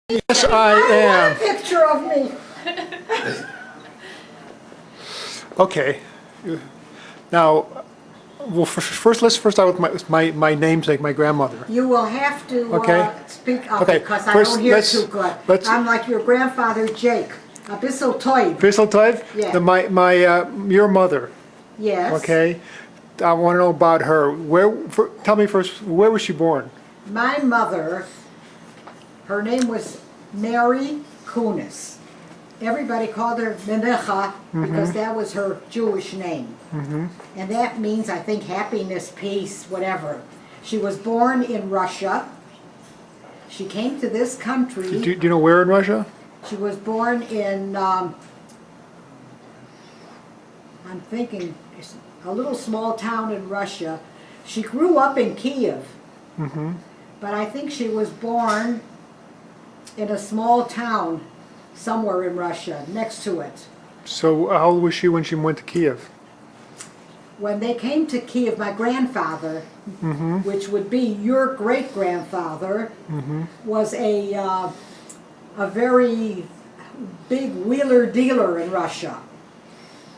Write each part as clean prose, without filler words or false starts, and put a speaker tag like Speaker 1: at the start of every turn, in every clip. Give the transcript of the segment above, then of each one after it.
Speaker 1: Yes, I am.
Speaker 2: Picture of me.
Speaker 1: Okay. Now, well, first let's start with my namesake, my grandmother.
Speaker 2: You will have to
Speaker 1: Okay.
Speaker 2: speak up
Speaker 1: Okay,
Speaker 2: because I
Speaker 1: first
Speaker 2: don't hear
Speaker 1: let's-
Speaker 2: too good.
Speaker 1: let's-
Speaker 2: I'm like your grandfather Jake. A bissel toy.
Speaker 1: Crystal Type?
Speaker 2: Yeah.
Speaker 1: Your mother,
Speaker 2: Yes.
Speaker 1: okay? I want to know about her. Tell me first, where was she born?
Speaker 2: My mother, her name was Mania Kunis. Everybody called her Menecha because that was her Jewish name. And that means, I think, happiness, peace, whatever. She was born in Russia. She came to this country.
Speaker 1: Do you know where in Russia?
Speaker 2: She was born in, I'm thinking, it's a little small town in Russia. She grew up in Kiev, but I think she was born in a small town somewhere in Russia, next to it.
Speaker 1: So how old was she when she went to Kiev?
Speaker 2: When they came to Kiev, my grandfather, which would be your great-grandfather, was a very big wheeler-dealer in Russia.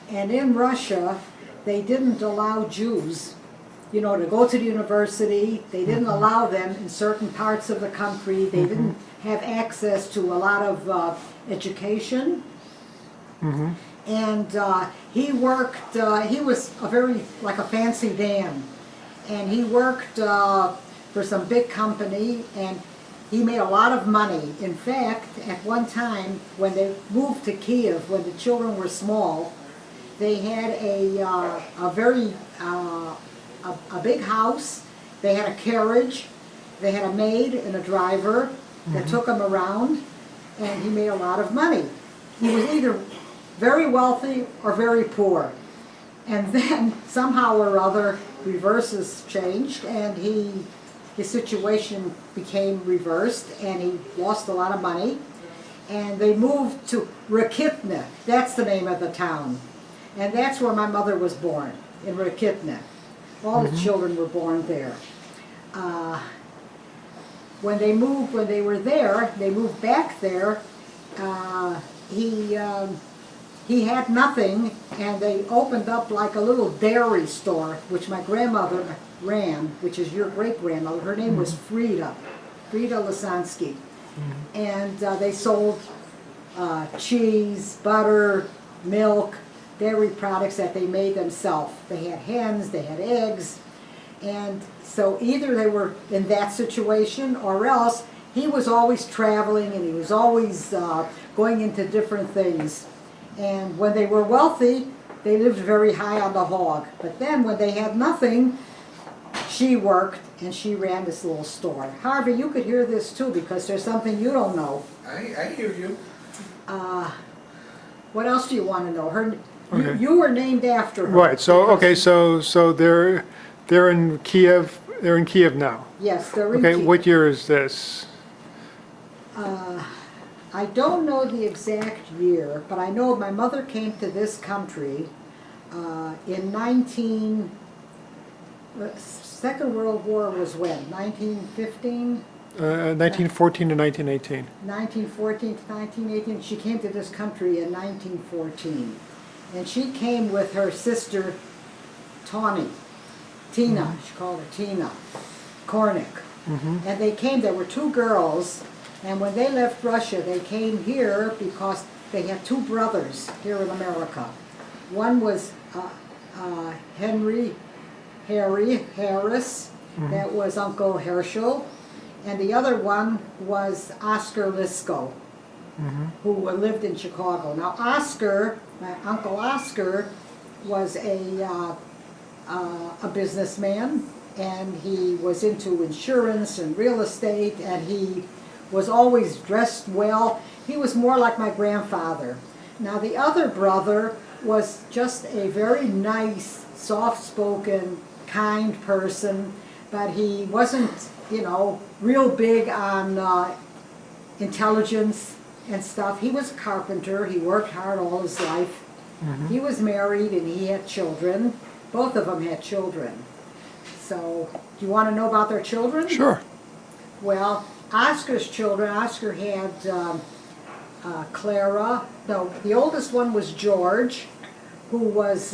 Speaker 2: And in Russia, they didn't allow Jews, you know, to go to the university. They didn't allow them in certain parts of the country. They didn't have access to a lot of education. And he worked, he was like a fancy Dan. And he worked for some big company, and he made a lot of money. In fact, at one time, when they moved to Kiev, when the children were small, they had a big house. They had a carriage. They had a maid and a driver that took him around, and he made a lot of money. He was either very wealthy or very poor. And then somehow or other, reverses changed, and his situation became reversed, and he lost a lot of money. And they moved to Rakitna. That's the name of the town. And that's where my mother was born, in Rakitna. All the children were born there. When they were there, they moved back there, he had nothing, and they opened up like a little dairy store, which my grandmother ran, which is your great-grandmother. Her name was Frida Lisansky. And they sold cheese, butter, milk, dairy products that they made themselves. They had hens, they had eggs, and so either they were in that situation, or else he was always traveling, and he was always going into different things. And when they were wealthy, they lived very high on the hog. But then when they had nothing, she worked, and she ran this little store. Harvey, you could hear this too, because there's something you don't know.
Speaker 3: I hear you.
Speaker 2: What else do you want to know?
Speaker 1: Okay.
Speaker 2: You were named after her.
Speaker 1: Right. So okay. So they're in Kiev. They're in Kiev now.
Speaker 2: Yes, they're in
Speaker 1: Okay.
Speaker 2: Kiev.
Speaker 1: What year is this?
Speaker 2: I don't know the exact year, but I know my mother came to this country in Second World War was when? 1915?
Speaker 1: 1914 to 1918.
Speaker 2: 1914 to 1918. She came to this country in 1914. And she came with her sister, Tina, she called her Tina, Kornick. And they came, there were two girls, and when they left Russia, they came here because they had two brothers here in America. One was Harry Harris, that was Uncle Herschel, and the other one was Oscar Lisco, who lived in Chicago. Now Oscar, my Uncle Oscar, was a businessman, and he was into insurance and real estate, and he was always dressed well. He was more like my grandfather. Now the other brother was just a very nice, soft-spoken, kind person, but he wasn't, you know, real big on intelligence and stuff. He was a carpenter. He worked hard all his life. He was married, and he had children. Both of them had children. So, do you want to know about their children?
Speaker 1: Sure.
Speaker 2: Well, Oscar's children, Oscar had Clara. No, the oldest one was George, who was,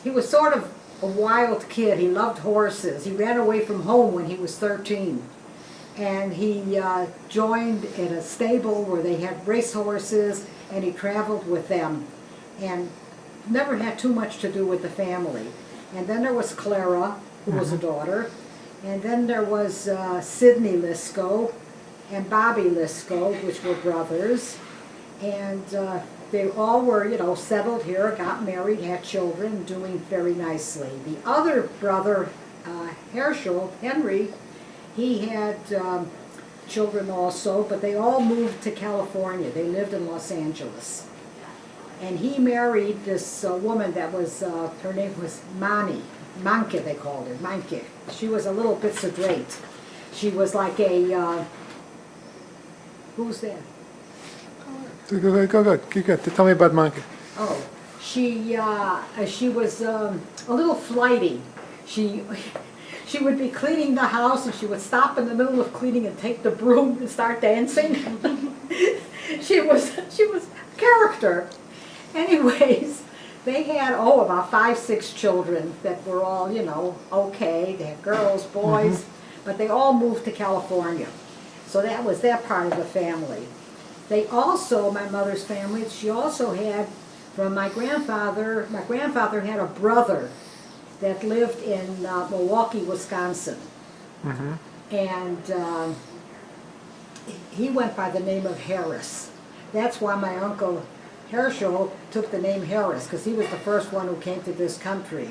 Speaker 2: he was sort of a wild kid. He loved horses. He ran away from home when he was 13. And he joined in a stable where they had racehorses, and he traveled with them. And never had too much to do with the family. And then there was Clara, who was a daughter. And then there was Sidney Lisco and Bobby Lisco, which were brothers. And they all were, you know, settled here, got married, had children, doing very nicely. The other brother, Henry, he had children also, but they all moved to California. They lived in Los Angeles. And he married this woman that was, her name was Manke, they called her, Manke. She was a little bit straight. She was like a, who's that?
Speaker 1: Go. Tell me about Monkey.
Speaker 2: Oh, she was a little flighty. She would be cleaning the house, and she would stop in the middle of cleaning and take the broom and start dancing. she was a character. Anyways, they had, about 5, 6 children that were all, you know, okay. They had girls, boys, but they all moved to California. So that was that part of the family. They also, my mother's family, she also had, from my grandfather had a brother that lived in Milwaukee, Wisconsin. And he went by the name of Harris. That's why my uncle Herschel took the name Harris, because he was the first one who came to this country.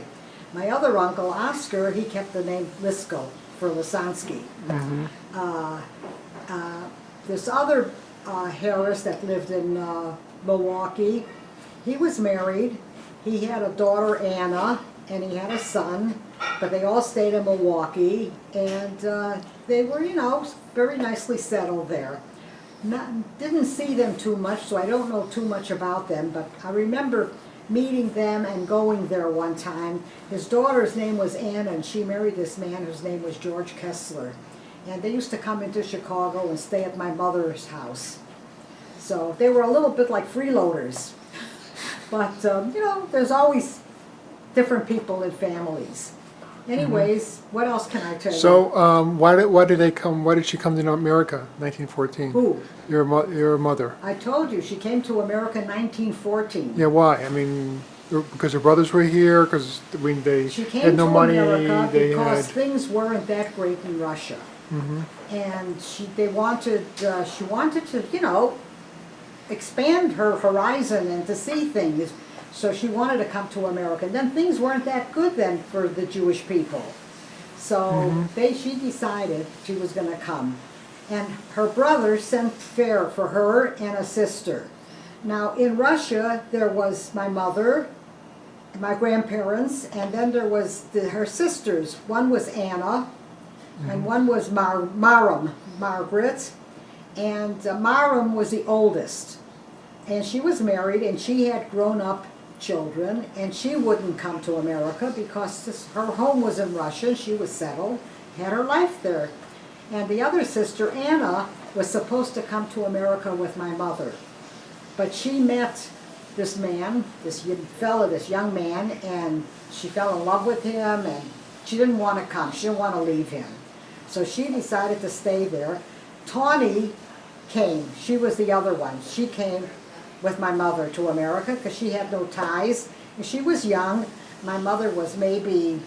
Speaker 2: My other uncle, Oscar, he kept the name Lisco for Lisansky. This other Harris that lived in Milwaukee, he was married. He had a daughter, Anna, and he had a son, but they all stayed in Milwaukee, and they were, you know, very nicely settled there. Didn't see them too much, so I don't know too much about them, but I remember meeting them and going there one time. His daughter's name was Anna, and she married this man whose name was George Kessler. And they used to come into Chicago and stay at my mother's house. So they were a little bit like freeloaders. But, you know, there's always different people in families. Anyways, what else can I tell you?
Speaker 1: So, why did she come to America, 1914?
Speaker 2: Who?
Speaker 1: Your mother.
Speaker 2: I told you, she came to America in 1914.
Speaker 1: Yeah, why? I mean, because her brothers were here, because they
Speaker 2: She came
Speaker 1: had no
Speaker 2: to
Speaker 1: money,
Speaker 2: America
Speaker 1: they
Speaker 2: because
Speaker 1: had...
Speaker 2: things weren't that great in Russia. And she wanted to, you know, expand her horizon and to see things. So she wanted to come to America. And then things weren't that good then for the Jewish people. So she decided she was going to come. And her brother sent fare for her and a sister. Now in Russia, there was my mother, my grandparents, and then there was her sisters. One was Anna, and one was Margaret, and Marum was the oldest. And she was married, and she had grown-up children, and she wouldn't come to America because her home was in Russia. She was settled, had her life there. And the other sister, Anna, was supposed to come to America with my mother. But she met this man, this young man, and she fell in love with him, and she didn't want to come. She didn't want to leave him. So she decided to stay there. Tawny came. She was the other one. She came with my mother to America because she had no ties. And she was young. My mother was maybe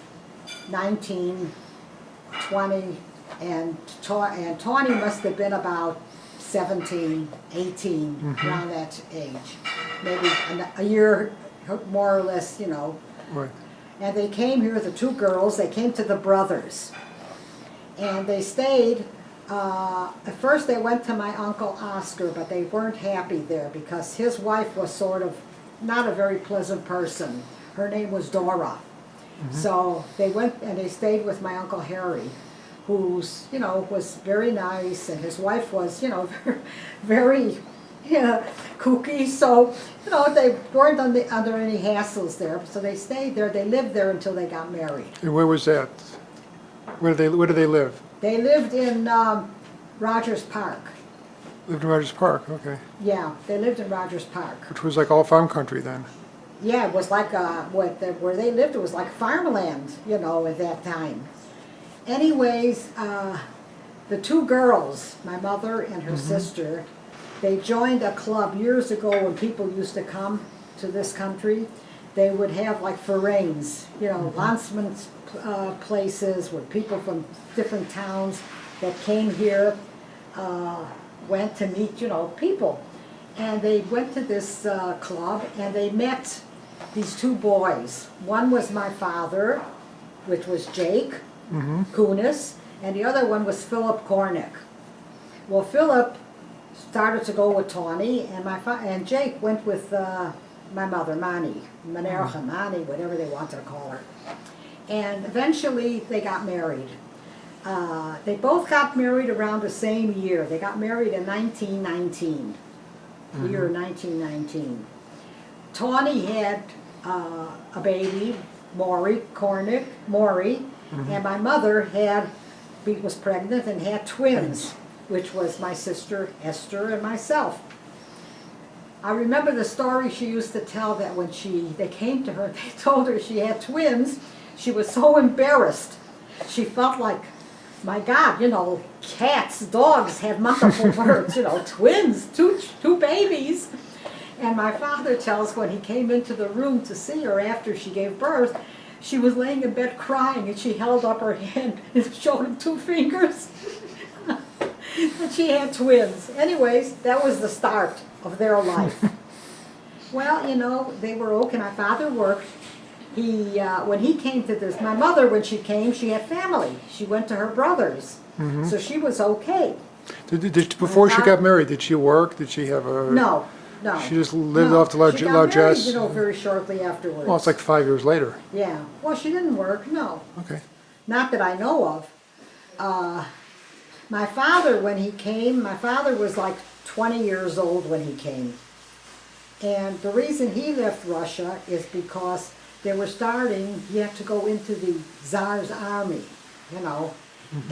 Speaker 2: 19, 20, and Tawny must have been about 17, 18, around that age. Maybe a year, more or less, you know.
Speaker 1: Right.
Speaker 2: And they came here, the 2 girls, they came to the brothers. And they stayed, at first they went to my uncle Oscar, but they weren't happy there because his wife was sort of not a very pleasant person. Her name was Dora. So they went and they stayed with my uncle Harry, who's, you know, was very nice, and his wife was, you know, very kooky. So, you know, they weren't under any hassles there. So they stayed there. They lived there until they got married.
Speaker 1: And where was that? Where did they live?
Speaker 2: They lived in Rogers Park.
Speaker 1: Lived in Rogers Park, okay.
Speaker 2: Yeah, they lived in Rogers Park.
Speaker 1: Which was like all farm country then.
Speaker 2: Yeah, it was like where they lived. It was like farmland, you know, at that time. Anyways, the two girls, my mother and her sister, they joined a club years ago when people used to come to this country. They would have like forains, you know, landsmen's places where people from different towns that came here went to meet, you know, people. And they went to this club and they met these two boys. One was my father, which was Jake Kunis, and the other one was Philip Cornick. Well, Philip started to go with Tawny, and Jake went with my mother, Mania Kunis, whatever they wanted to call her. And eventually they got married. They both got married around the same year. They got married in 1919, the year 1919. Tawny had a baby, Maury Cornick, and my mother was pregnant and had twins, which was my sister Esther and myself. I remember the story she used to tell that when they came to her, they told her she had twins. She was so embarrassed. She felt like, my God, you know, cats, dogs have multiple births, you know, twins, two babies. And my father tells when he came into the room to see her after she gave birth, she was laying in bed crying and she held up her hand and showed him two fingers. And she had twins. Anyways, that was the start of their life. Well, you know, they were okay. My father worked. When he came to this, my mother, when she came, she had family. She went to her brother's. So she was okay.
Speaker 1: Before she got married, did she work? Did she have a...
Speaker 2: No.
Speaker 1: She just lived off the largesse?
Speaker 2: She got married, you know, very shortly afterwards.
Speaker 1: Well, it's like 5 years later.
Speaker 2: Yeah. Well, she didn't work, no.
Speaker 1: Okay.
Speaker 2: Not that I know of. My father, when he came, my father was like 20 years old when he came. And the reason he left Russia is because they were starting, he had to go into the Tsar's army, you know,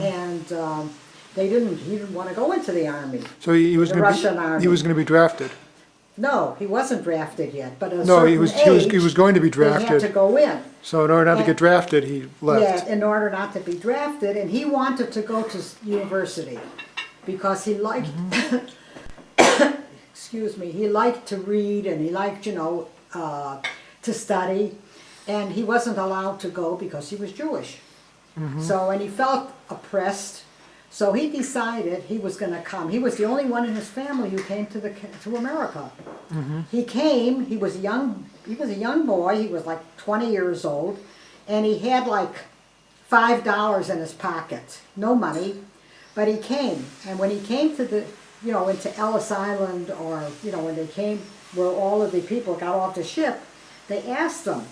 Speaker 2: and he didn't want to go into the army.
Speaker 1: So he was
Speaker 2: the
Speaker 1: going
Speaker 2: Russian army.
Speaker 1: He was going to be drafted.
Speaker 2: No, he wasn't drafted yet, but at a
Speaker 1: No,
Speaker 2: certain
Speaker 1: he was going to be
Speaker 2: age, they had to
Speaker 1: drafted.
Speaker 2: go in.
Speaker 1: So in order not to get drafted, he left.
Speaker 2: Yeah, in order not to be drafted, and he wanted to go to university because he liked, excuse me, he liked to read and he liked, you know, to study, and he wasn't allowed to go because he was Jewish. So, and he felt oppressed. So he decided he was going to come. He was the only one in his family who came to America. He came. He was a young boy. He was like 20 years old, and he had like $5 in his pocket, no money, but he came. And when he came to into Ellis Island, or when they came where all of the people got off the ship, they asked him,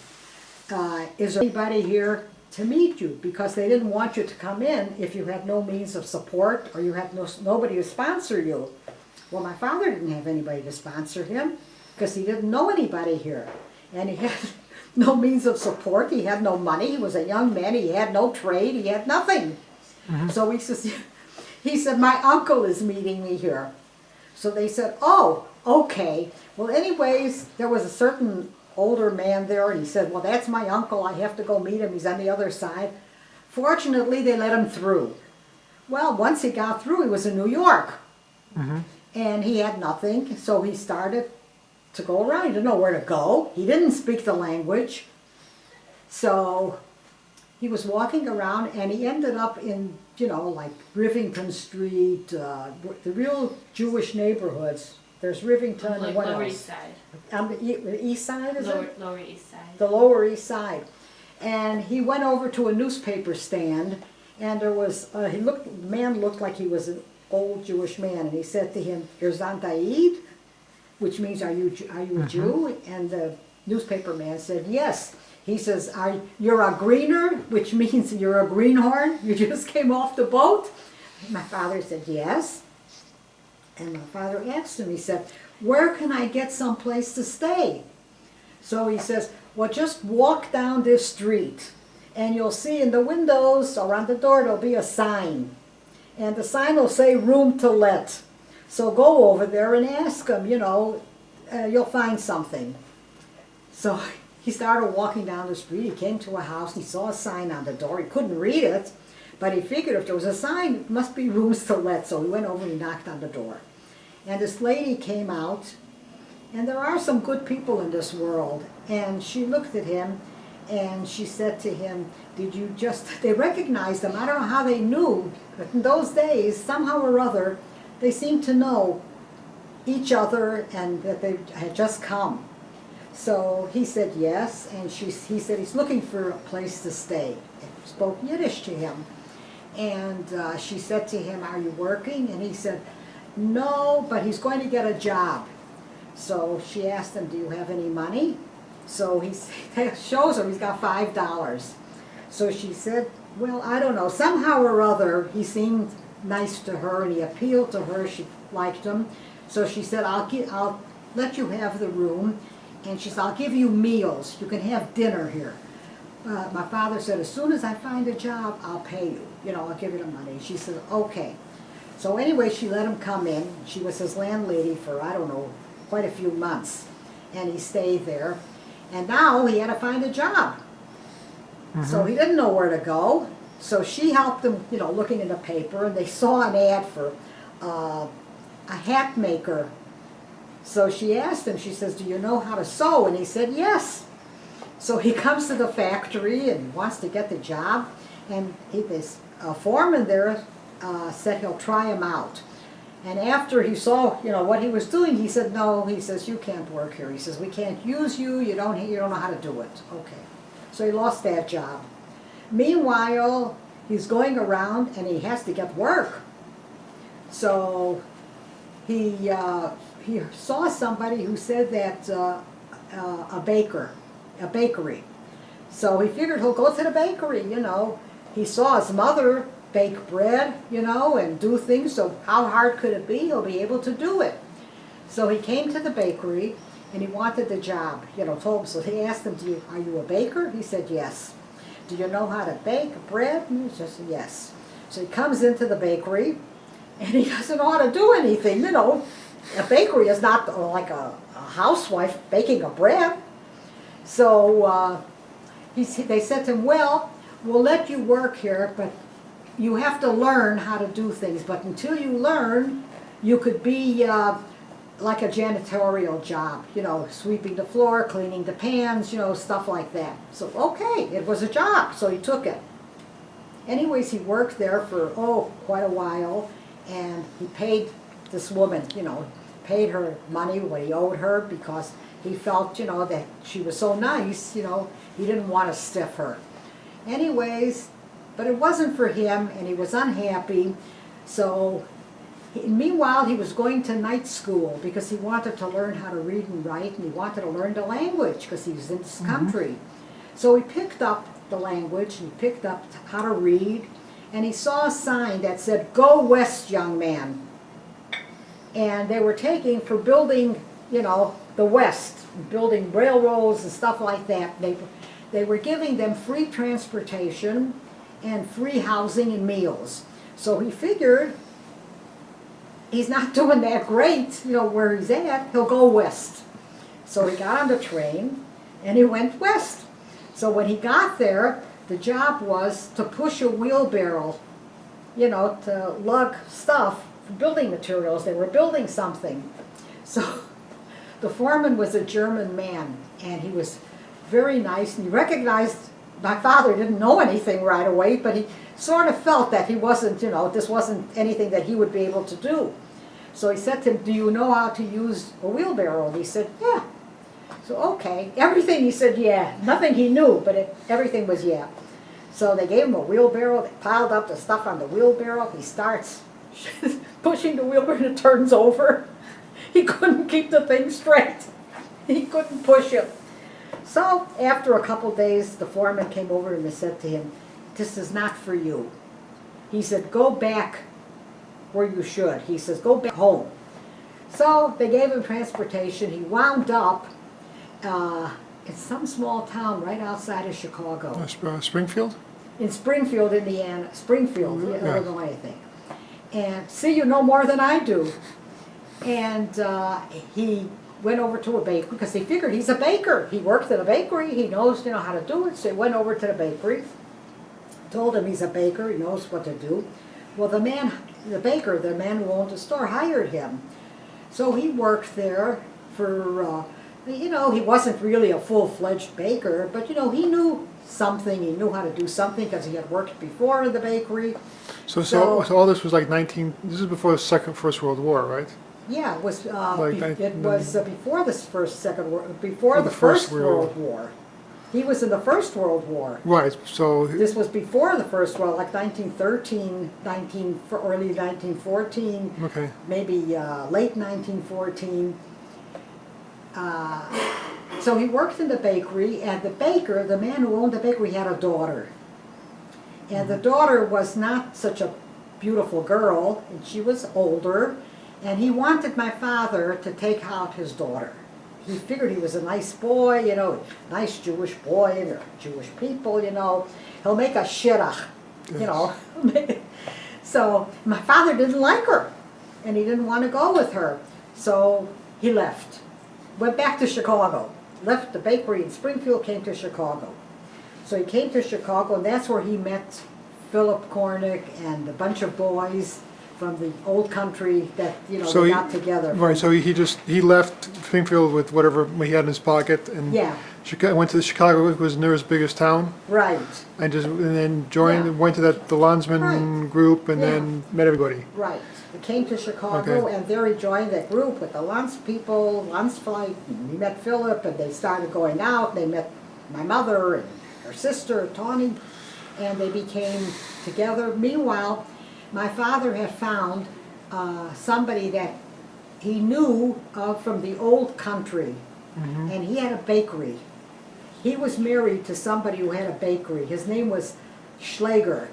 Speaker 2: "Is there anybody here to meet you?" Because they didn't want you to come in if you had no means of support or you had nobody to sponsor you. Well, my father didn't have anybody to sponsor him because he didn't know anybody here. And he had no means of support. He had no money. He was a young man. He had no trade. He had nothing. So he said, "My uncle is meeting me here." So they said, "Oh, okay." Well, anyways, there was a certain older man there, and he said, "Well, that's my uncle. I have to go meet him. He's on the other side." Fortunately, they let him through. Well, once he got through, he was in New York. And he had nothing, so he started to go around. He didn't know where to go. He didn't speak the language. So he was walking around, and he ended up in, like Rivington Street, the real Jewish neighborhoods. There's Rivington,
Speaker 3: Like
Speaker 2: and what
Speaker 3: Lower
Speaker 2: else?
Speaker 3: East Side.
Speaker 2: The east side, is it?
Speaker 3: Lower East Side.
Speaker 2: The Lower East Side. And he went over to a newspaper stand, and there was, the man looked like he was an old Jewish man, and he said to him, "Here's Aunt Leah," which means, are you a Jew? And the newspaper man said, "Yes." He says, "You're a greener," which means you're a greenhorn? You just came off the boat? And my father said, "Yes." And my father asked him, he said, "Where can I get some place to stay?" So he says, "Well, just walk down this street, and you'll see in the windows or on the door there'll be a sign. and the sign will say room to let. So go over there and ask them, you'll find something. So he started walking down the street. He came to a house and he saw a sign on the door. He couldn't read it, but he figured if there was a sign, it must be rooms to let. So he went over and he knocked on the door. And this lady came out, and there are some good people in this world. And she looked at him and she said to him, they recognized him. I don't know how they knew, but in those days, somehow or other, they seemed to know each other and that they had just come. So he said yes, and he said he's looking for a place to stay. And spoke Yiddish to him. And she said to him, are you working? And he said, no, but he's going to get a job. So she asked him, do you have any money? So he shows her he's got $5. So she said, well, I don't know. Somehow or other, he seemed nice to her, and he appealed to her. She liked him. So she said, I'll let you have the room. And she said, I'll give you meals. You can have dinner here. My father said, as soon as I find a job, I'll pay you. I'll give you the money. She said, okay. So anyway, she let him come in. She was his landlady for, I don't know, quite a few months. And he stayed there. And now he had to find a job. So he didn't know where to go. So she helped him, looking in the paper. And they saw an ad for a hat maker. So she asked him, she says, do you know how to sew? And he said, yes. So he comes to the factory and wants to get the job. And this foreman there said he'll try him out. And after he saw, what he was doing, he said, no, he says, you can't work here. He says, we can't use you, you don't know how to do it. Okay. So he lost that job. Meanwhile, he's going around and he has to get work. So he saw somebody who said that a bakery. So he figured he'll go to the bakery, He saw his mother bake bread, and do things, so how hard could it be? He'll be able to do it. So he came to the bakery, and he wanted the job, told him. So he asked him, are you a baker? He said, yes. Do you know how to bake bread? And he just said, yes. So he comes into the bakery, and he doesn't know how to do anything, A bakery is not like a housewife baking a bread. So they said to him, well, we'll let you work here, but you have to learn how to do things. But until you learn, you could be like a janitorial job, sweeping the floor, cleaning the pans, stuff like that. So, okay, it was a job, so he took it. Anyways, he worked there for, quite a while, and he paid this woman, paid her money, what he owed her, because he felt, that she was so nice, he didn't want to stiff her. Anyways, but it wasn't for him, and he was unhappy. So, meanwhile, he was going to night school because he wanted to learn how to read and write, and he wanted to learn the language because he was in this country. So he picked up the language, and he picked up how to read, and he saw a sign that said, "Go west, young man." And they were taking for building, the West, building railroads and stuff like that. They were giving them free transportation and free housing and meals. So he figured he's not doing that great, where he's at, he'll go west. So he got on the train and he went west. So when he got there, the job was to push a wheelbarrow, to lug stuff, building materials. They were building something. So the foreman was a German man, and he was very nice, and he recognized my father. Didn't know anything right away, but he sort of felt that he wasn't, this wasn't anything that he would be able to do. So he said to him, "Do you know how to use a wheelbarrow?" And he said, "Yeah." So, okay. Everything he said, yeah. Nothing he knew, but everything was yeah. So they gave him a wheelbarrow. They piled up the stuff on the wheelbarrow. He starts pushing the wheelbarrow and it turns over. He couldn't keep the thing straight. He couldn't push it. So after a couple days, the foreman came over and said to him, "This is not for you." He said, "Go back where you should." He says, "Go back home." So they gave him transportation. He wound up in some small town right outside of Chicago.
Speaker 1: Springfield?
Speaker 2: In Springfield, Indiana. Springfield,
Speaker 1: Yeah.
Speaker 2: Illinois, I think. and see, you know more than I do. And he went over to a bakery because he figured he's a baker. He worked at a bakery. He knows, you know, how to do it. So he went over to the bakery, told him he's a baker. He knows what to do. Well, the baker, the man who owned the store, hired him. So he worked there for, you know, he wasn't really a full-fledged baker, but, you know, he knew something. He knew how to do something because he had worked before in the bakery.
Speaker 1: So all this was like this is before the First World War, right?
Speaker 2: Yeah, it was.
Speaker 1: Like
Speaker 2: It was before the before the First World War. He was in the First World War.
Speaker 1: Right. So
Speaker 2: This was before the First World, like 1913, early 1914,
Speaker 1: okay.
Speaker 2: maybe late 1914. So he worked in the bakery, and the baker, the man who owned the bakery, had a daughter. And the daughter was not such a beautiful girl, and she was older, and he wanted my father to take out his daughter. He figured he was a nice boy, you know, nice Jewish boy, and they're Jewish people, you know. He'll make a shidduch, you know. So my father didn't like her, and he didn't want to go with her. So he left, went back to Chicago, left the bakery in Springfield, came to Chicago. So he came to Chicago, and that's where he met Philip Cornick and a bunch of boys from the old country that, you know,
Speaker 1: So
Speaker 2: they
Speaker 1: he-
Speaker 2: got together.
Speaker 1: Right. So he left Springfield with whatever he had in his pocket and
Speaker 2: Yeah,
Speaker 1: went to Chicago, which was nearest biggest town,
Speaker 2: right,
Speaker 1: and then joined,
Speaker 2: Yeah.
Speaker 1: went to the Landsman
Speaker 2: Right.
Speaker 1: group, and
Speaker 2: Yeah.
Speaker 1: then met everybody.
Speaker 2: right. He came to Chicago,
Speaker 1: Okay.
Speaker 2: and there he joined that group with the Lanz people, Lanzflight, and he met Philip, and they started going out. They met my mother and her sister, Tawny, and they became together. Meanwhile, my father had found somebody that he knew from the old country, and he had a bakery. He was married to somebody who had a bakery. His name was Schlager,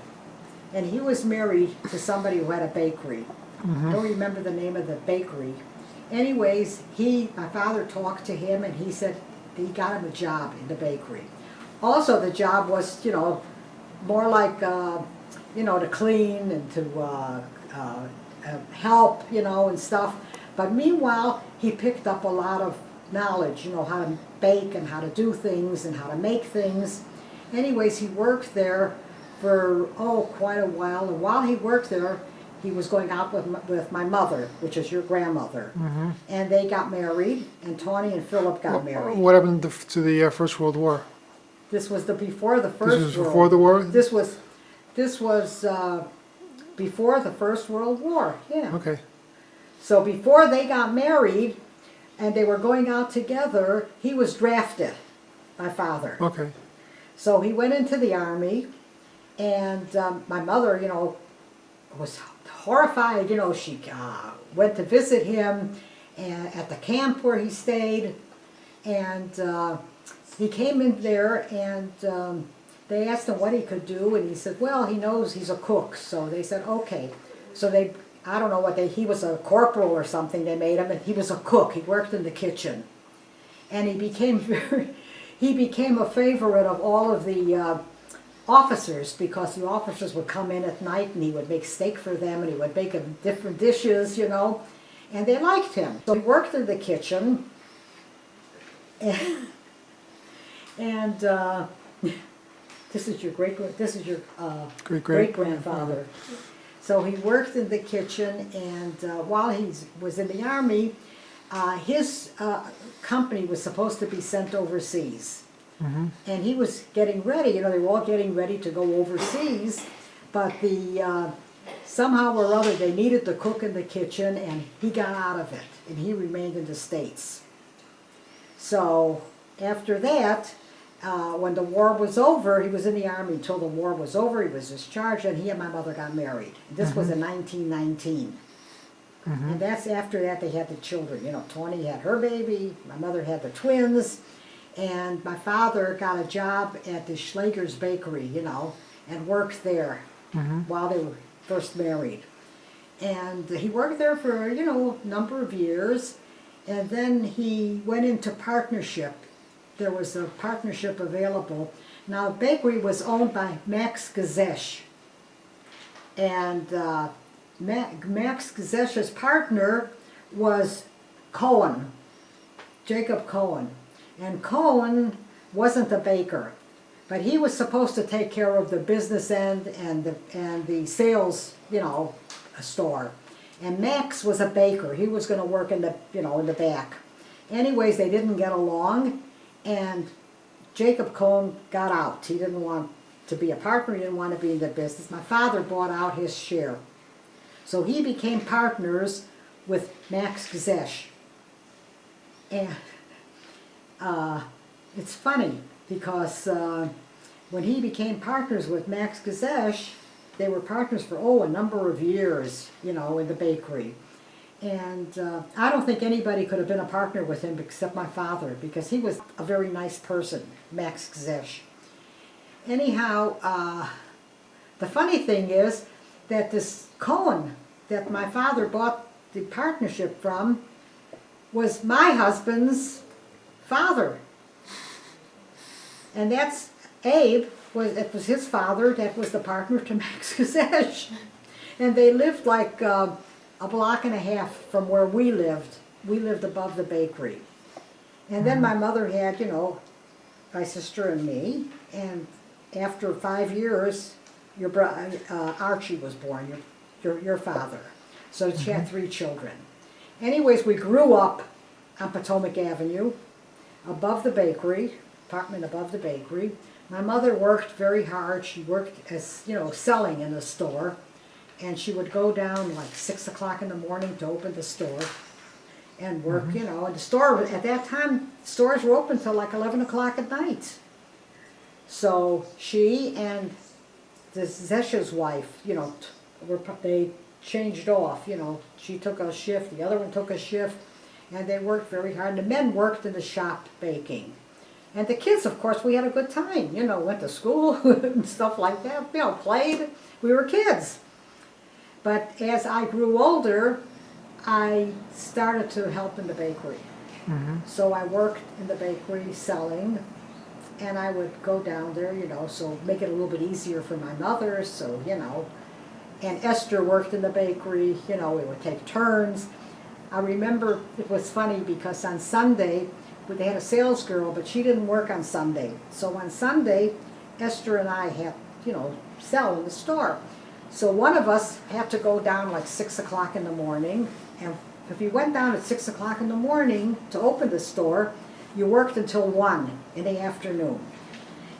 Speaker 2: and he was married to somebody who had a bakery. Don't remember the name of the bakery. Anyways, my father talked to him, and he said he got him a job in the bakery. Also, the job was, you know, more like, you know, to clean and to help, you know, and stuff. But meanwhile, he picked up a lot of knowledge, you know, how to bake and how to do things and how to make things. Anyways, he worked there for, quite a while. And while he worked there, he was going out with my mother, which is your grandmother. And they got married, and Tawny and Philip got married.
Speaker 1: What happened to the First World War?
Speaker 2: This was before the First
Speaker 1: This was
Speaker 2: World
Speaker 1: before the war?
Speaker 2: This was before the First World War, yeah.
Speaker 1: Okay.
Speaker 2: So before they got married and they were going out together, he was drafted, my father.
Speaker 1: Okay.
Speaker 2: So he went into the army, and my mother, you know, was horrified. You know, she went to visit him at the camp where he stayed, and he came in there, and they asked him what he could do, and he said, well, he knows he's a cook. So they said, okay. So I don't know he was a corporal or something, they made him, and he was a cook. He worked in the kitchen. And he became a favorite of all of the officers, because the officers would come in at night, and he would make steak for them, and he would make them different dishes, you know, and they liked him. So he worked in the kitchen, and this is your great grandfather. So he worked in the kitchen, and while he was in the army, his company was supposed to be sent overseas. And he was getting ready, you know, they were all getting ready to go overseas, but somehow or other they needed the cook in the kitchen, and he got out of it, and he remained in the States. So after that, when the war was over, he was in the army until the war was over. He was discharged, and he and my mother got married. This was in 1919. And that's after that they had the children. You know, Tawny had her baby, my mother had the twins, and my father got a job at the Schlager's Bakery, you know, and worked there while they were first married. And he worked there for, you know, a number of years, and then he went into partnership. There was a partnership available. Now, the bakery was owned by Max Gazesh, and Max Gzesh's partner was Cohn, Jacob Cohn. And Cohn wasn't a baker, but he was supposed to take care of the business end and the sales, store. And Max was a baker. He was going to work in the, in the back. Anyways, they didn't get along, and Jacob Cohn got out. He didn't want to be a partner. He didn't want to be in the business. My father bought out his share. So he became partners with Max Gzesh. And it's funny because when he became partners with Max Gzesh, they were partners for, a number of years, in the bakery. And I don't think anybody could have been a partner with him except my father, because he was a very nice person, Max Gzesh. Anyhow, the funny thing is that this Cohn that my father bought the partnership from was my husband's father. And that's Abe, it was his father that was the partner to Max Gzesh. And they lived like a block and a half from where we lived. We lived above the bakery. And then my mother had, my sister and me. And after 5 years, Archie was born, your father. So she had 3 children. Anyways, we grew up on Potomac Avenue, above the bakery, apartment above the bakery. My mother worked very hard. She worked as, selling in the store. And she would go down like 6 o'clock in the morning to open the store and work, and the store, at that time, stores were open till like 11 o'clock at night. So she and the Zesh's wife, they changed off, she took a shift, the other one took a shift, and they worked very hard. The men worked in the shop baking. And the kids, of course, we had a good time, went to school and stuff like that, played. We were kids. But as I grew older, I started to help in the bakery. So I worked in the bakery selling, and I would go down there, so make it a little bit easier for my mother, so, And Esther worked in the bakery, we would take turns. I remember it was funny because on Sunday, they had a sales girl, but she didn't work on Sunday. So on Sunday, Esther and I had, sell in the store. So one of us had to go down like 6 o'clock in the morning, and if you went down at 6 o'clock in the morning to open the store, you worked until 1 in the afternoon.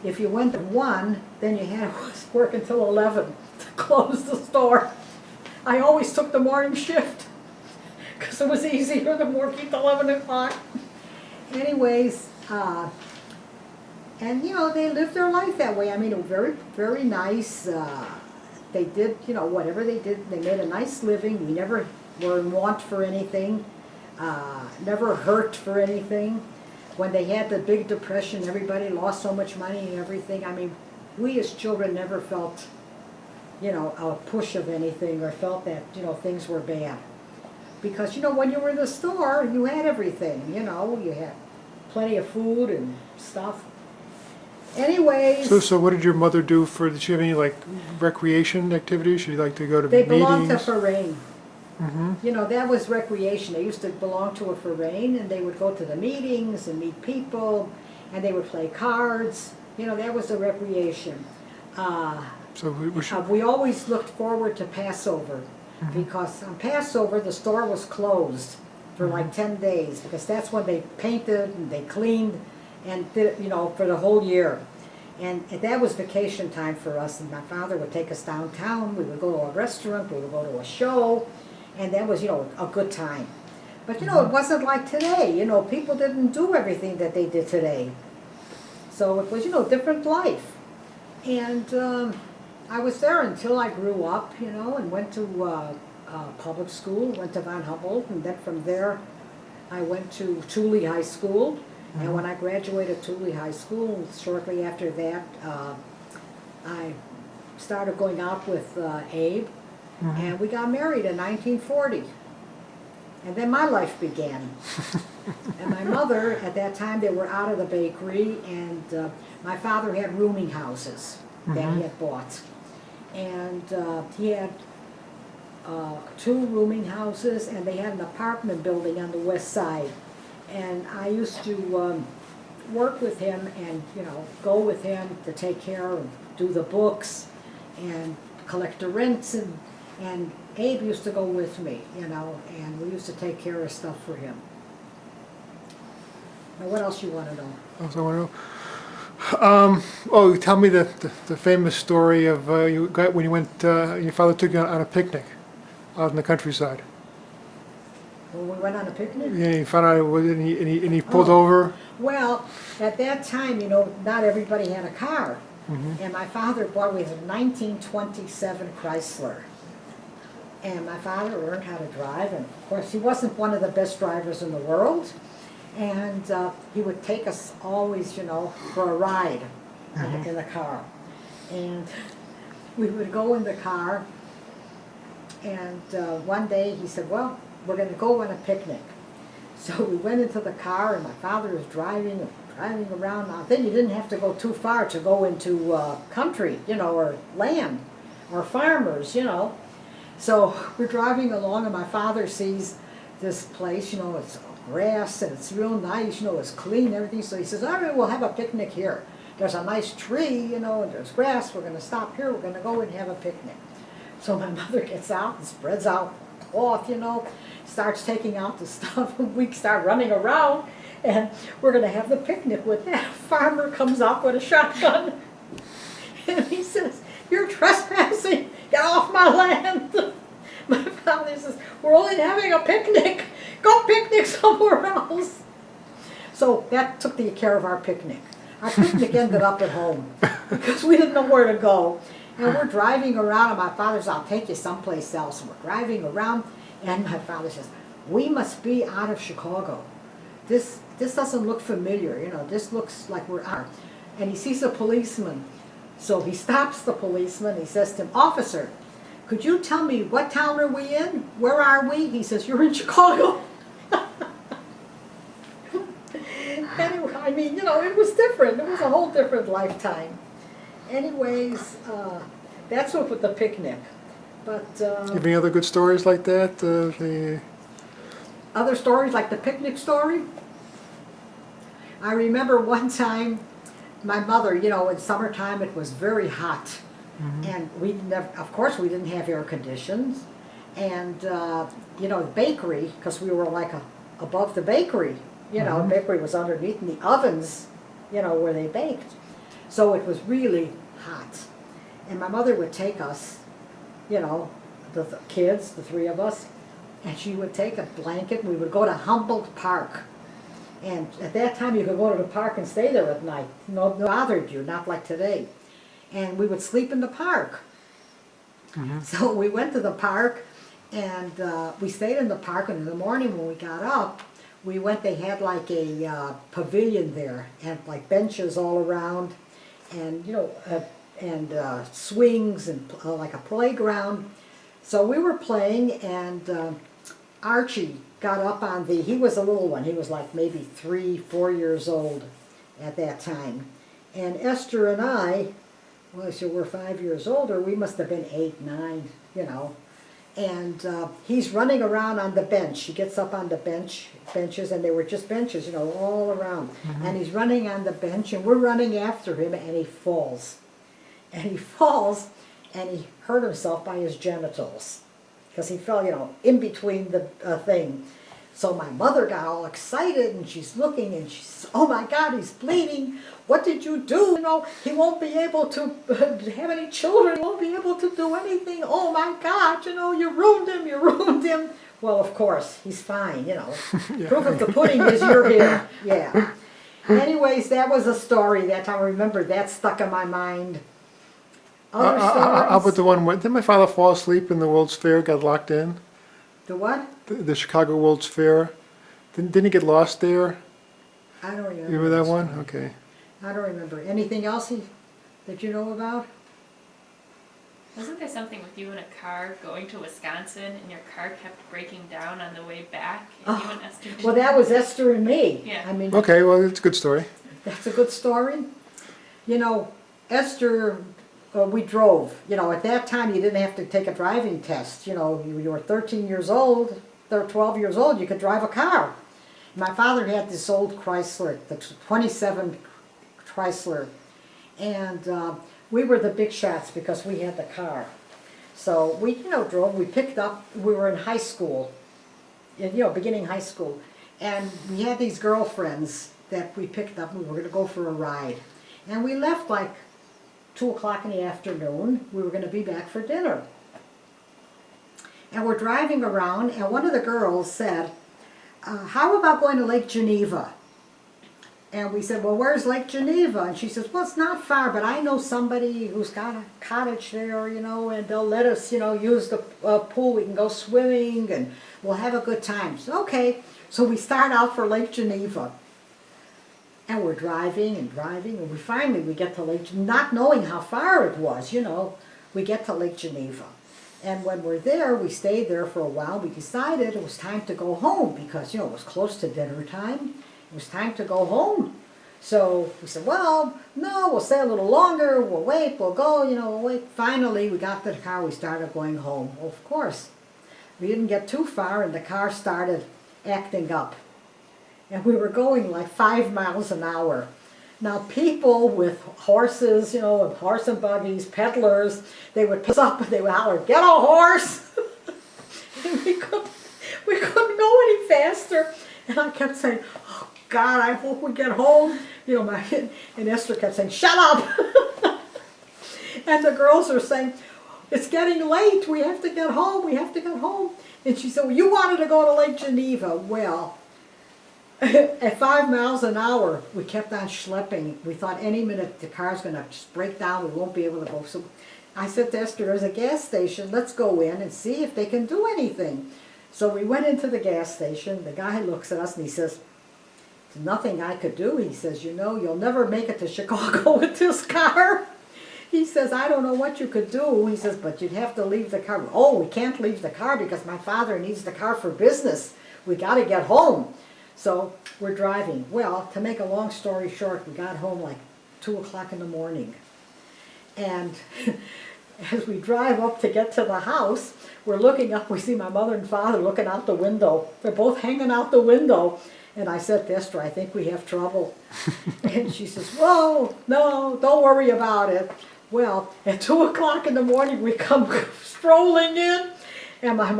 Speaker 2: If you went at 1, then you had to work until 11 to close the store. I always took the morning shift because it was easier than working till 11 o'clock. Anyways, and they lived their life that way. I mean, it was very, very nice. They did, whatever they did, they made a nice living. We never were in want for anything, never hurt for anything. When they had the big depression, everybody lost so much money and everything. I mean, we as children never felt, a push of anything or felt that, things were bad. Because, when you were in the store, you had everything, you had plenty of food and stuff. Anyways.
Speaker 1: So what did your mother do did she have any like recreation activities? She like to go to
Speaker 2: They
Speaker 1: meetings?
Speaker 2: belonged to Forain. That was recreation. They used to belong to a Forain, and they would go to the meetings and meet people, and they would play cards. That was the recreation. We always looked forward to Passover, because on Passover the store was closed for like 10 days, because that's when they painted and they cleaned and did, for the whole year. And that was vacation time for us, and my father would take us downtown. We would go to a restaurant, we would go to a show, and that was, a good time. But, it wasn't like today. People didn't do everything that they did today. So it was, different life. And I was there until I grew up, and went to public school, went to Von Humboldt, and then from there I went to Thule High School. And when I graduated Thule High School, shortly after that, I started going out with Abe, and we got married in 1940. And then my life began. And my mother, at that time, they were out of the bakery, and my father had rooming houses that he had bought. And he had 2 rooming houses, and they had an apartment building on the west side. And I used to work with him and, you know, go with him to take care and do the books and collect the rents, and Abe used to go with me, you know, and we used to take care of stuff for him. Now, what else you want to know?
Speaker 1: Also want to know. Oh, tell me the famous story of when you went, your father took you on a picnic out in the countryside.
Speaker 2: When we went on a picnic?
Speaker 1: Yeah, you found out it was, and he pulled
Speaker 2: Oh.
Speaker 1: over.
Speaker 2: Well, at that time, you know, not everybody had a car. And my father bought me a 1927 Chrysler. And my father learned how to drive, and of course, he wasn't one of the best drivers in the world. And he would take us always, you know, for a ride in the car. And we would go in the car, and one day he said, well, we're going to go on a picnic. So we went into the car, and my father was driving around. Now, then you didn't have to go too far to go into country, you know, or land, or farmers, you know. So we're driving along, and my father sees this place, you know, it's grass, and it's real nice, you know, it's clean, everything. So he says, all right, we'll have a picnic here. There's a nice tree, you know, and there's grass. We're going to stop here. We're going to go and have a picnic. So my mother gets out and spreads out cloth, you know, starts taking out the stuff, and we start running around, and we're going to have the picnic with that. Farmer comes up with a shotgun, and he says, you're trespassing, get off my land. My father says, we're only having a picnic, go picnic somewhere else. So that took the care of our picnic. Our picnic ended up at home, because we didn't know where to go. And we're driving around, and my father says, I'll take you someplace else. And we're driving around, and my father says, we must be out of Chicago. This doesn't look familiar, you know, this looks like we're out. And he sees a policeman. So he stops the policeman, he says to him, officer, could you tell me what town are we in? Where are we? He says, you're in Chicago. Anyway, I mean, you know, it was different. It was a whole different lifetime. Anyways, that's what with the picnic. But
Speaker 1: You have any other good stories like that?
Speaker 2: other stories like the picnic story? I remember one time, my mother, you know, in summertime it was very hot. And we never, of course we didn't have air conditions. And, you know, the bakery, because we were like above the bakery, you know, the bakery was underneath, and the ovens, you know, where they baked. So it was really hot. And my mother would take us, you know, the kids, the 3 of us, and she would take a blanket, and we would go to Humboldt Park. And at that time you could go to the park and stay there at night. No bothered you, not like today. And we would sleep in the park. So we went to the park, and we stayed in the park, and in the morning when we got up, we went, they had like a pavilion there, and like benches all around, and you know, and swings, and like a playground. So we were playing, and Archie got up on he was a little one, he was like maybe 3-4 years old at that time. And Esther and I, well, so we're 5 years older, we must have been 8, 9, you know. And he's running around on the bench. He gets up on the benches, and they were just benches, you know, all around. And he's running on the bench, and we're running after him, and he falls. And he falls, and he hurt himself by his genitals, because he fell, you know, in between the thing. So my mother got all excited, and she's looking, and she says, oh my God, he's bleeding. What did you do? You know, he won't be able to have any children. He won't be able to do anything. Oh my God, you know, you ruined him, you ruined him. Well, of course, he's fine, you know. Proof of the pudding is you're here. Yeah. Anyways, that was a story that I remember. That stuck in my mind. Other stories?
Speaker 1: How about the one where, did my father fall asleep in the World's Fair, got locked in?
Speaker 2: The what?
Speaker 1: The Chicago World's Fair. Didn't he get lost there?
Speaker 2: I don't remember.
Speaker 1: You remember that one? Okay.
Speaker 2: I don't remember. Anything else that you know about?
Speaker 3: Wasn't there something with you in a car going to Wisconsin, and your car kept breaking down on the way back? And you and Esther
Speaker 2: Well, that was Esther and me.
Speaker 3: Yeah.
Speaker 2: I mean,
Speaker 1: Okay, well, it's a good story.
Speaker 2: that's a good story. You know, Esther we drove. You know, at that time you didn't have to take a driving test. You know, you were 13 years old, 12 years old, you could drive a car. My father had this old Chrysler, the 27 Chrysler, and we were the big shots because we had the car. So we, you know, drove, we picked up, we were in high school, you know, beginning high school, and we had these girlfriends that we picked up, and we were going to go for a ride. And we left like 2 o'clock in the afternoon. We were going to be back for dinner. And we're driving around, and one of the girls said, how about going to Lake Geneva? And we said, well, where's Lake Geneva? And she says, well, it's not far, but I know somebody who's got a cottage there, you know, and they'll let us, you know, use the pool. We can go swimming, and we'll have a good time. So, okay. So we start out for Lake Geneva. And we're driving, and we finally get to Lake Geneva, not knowing how far it was, you know. We get to Lake Geneva. And when we're there, we stayed there for a while. We decided it was time to go home because, you know, it was close to dinner time. It was time to go home. So we said, well, no, we'll stay a little longer. We'll wait. We'll go, you know, we'll wait. Finally, we got to the car. We started going home. Well, of course, we didn't get too far, and the car started acting up. And we were going like 5 miles an hour. Now, people with horses, you know, horse and buggies, peddlers, they would pick us up and they would holler, get a horse! And we couldn't go any faster. And I kept saying, oh, God, I hope we get home. You know, and Esther kept saying, shut up! And the girls are saying, it's getting late. We have to get home. We have to get home. And she said, well, you wanted to go to Lake Geneva. Well, at 5 miles an hour, we kept on schlepping. We thought any minute the car's going to just break down. We won't be able to go. So I said to Esther, there's a gas station. Let's go in and see if they can do anything. So we went into the gas station. The guy looks at us and he says, there's nothing I could do. He says, you know, you'll never make it to Chicago with this car. He says, I don't know what you could do. He says, but you'd have to leave the car. Oh, we can't leave the car because my father needs the car for business. We got to get home. So we're driving. Well, to make a long story short, we got home like 2 o'clock in the morning. And as we drive up to get to the house, we're looking up, we see my mother and father looking out the window. They're both hanging out the window. And I said to Esther, I think we have trouble. And she says, whoa, no, don't worry about it. Well, at 2 o'clock in the morning, we come strolling in, and my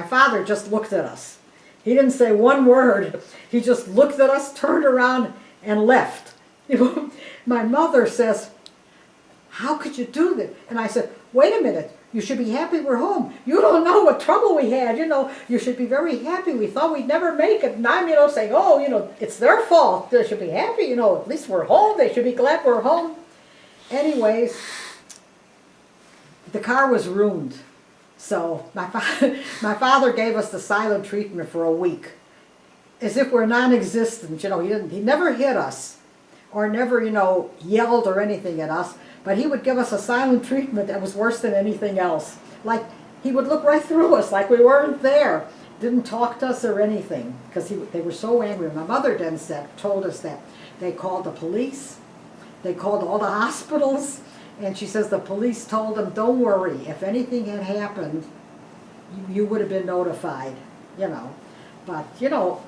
Speaker 2: father just looked at us. He didn't say one word. He just looked at us, turned around, and left. My mother says, how could you do that? And I said, wait a minute. You should be happy we're home. You don't know what trouble we had. You know, you should be very happy. We thought we'd never make it. And I'm, you know, saying, oh, you know, it's their fault. They should be happy. You know, at least we're home. They should be glad we're home. Anyways, the car was ruined. So my father gave us the silent treatment for a week, as if we're non-existent. You know, he never hit us, or never, you know, yelled or anything at us. But he would give us a silent treatment that was worse than anything else. Like he would look right through us, like we weren't there. Didn't talk to us or anything, because they were so angry. My mother then told us that they called the police, they called all the hospitals. And she says the police told them, don't worry, if anything had happened, you would have been notified, you know. But, you know,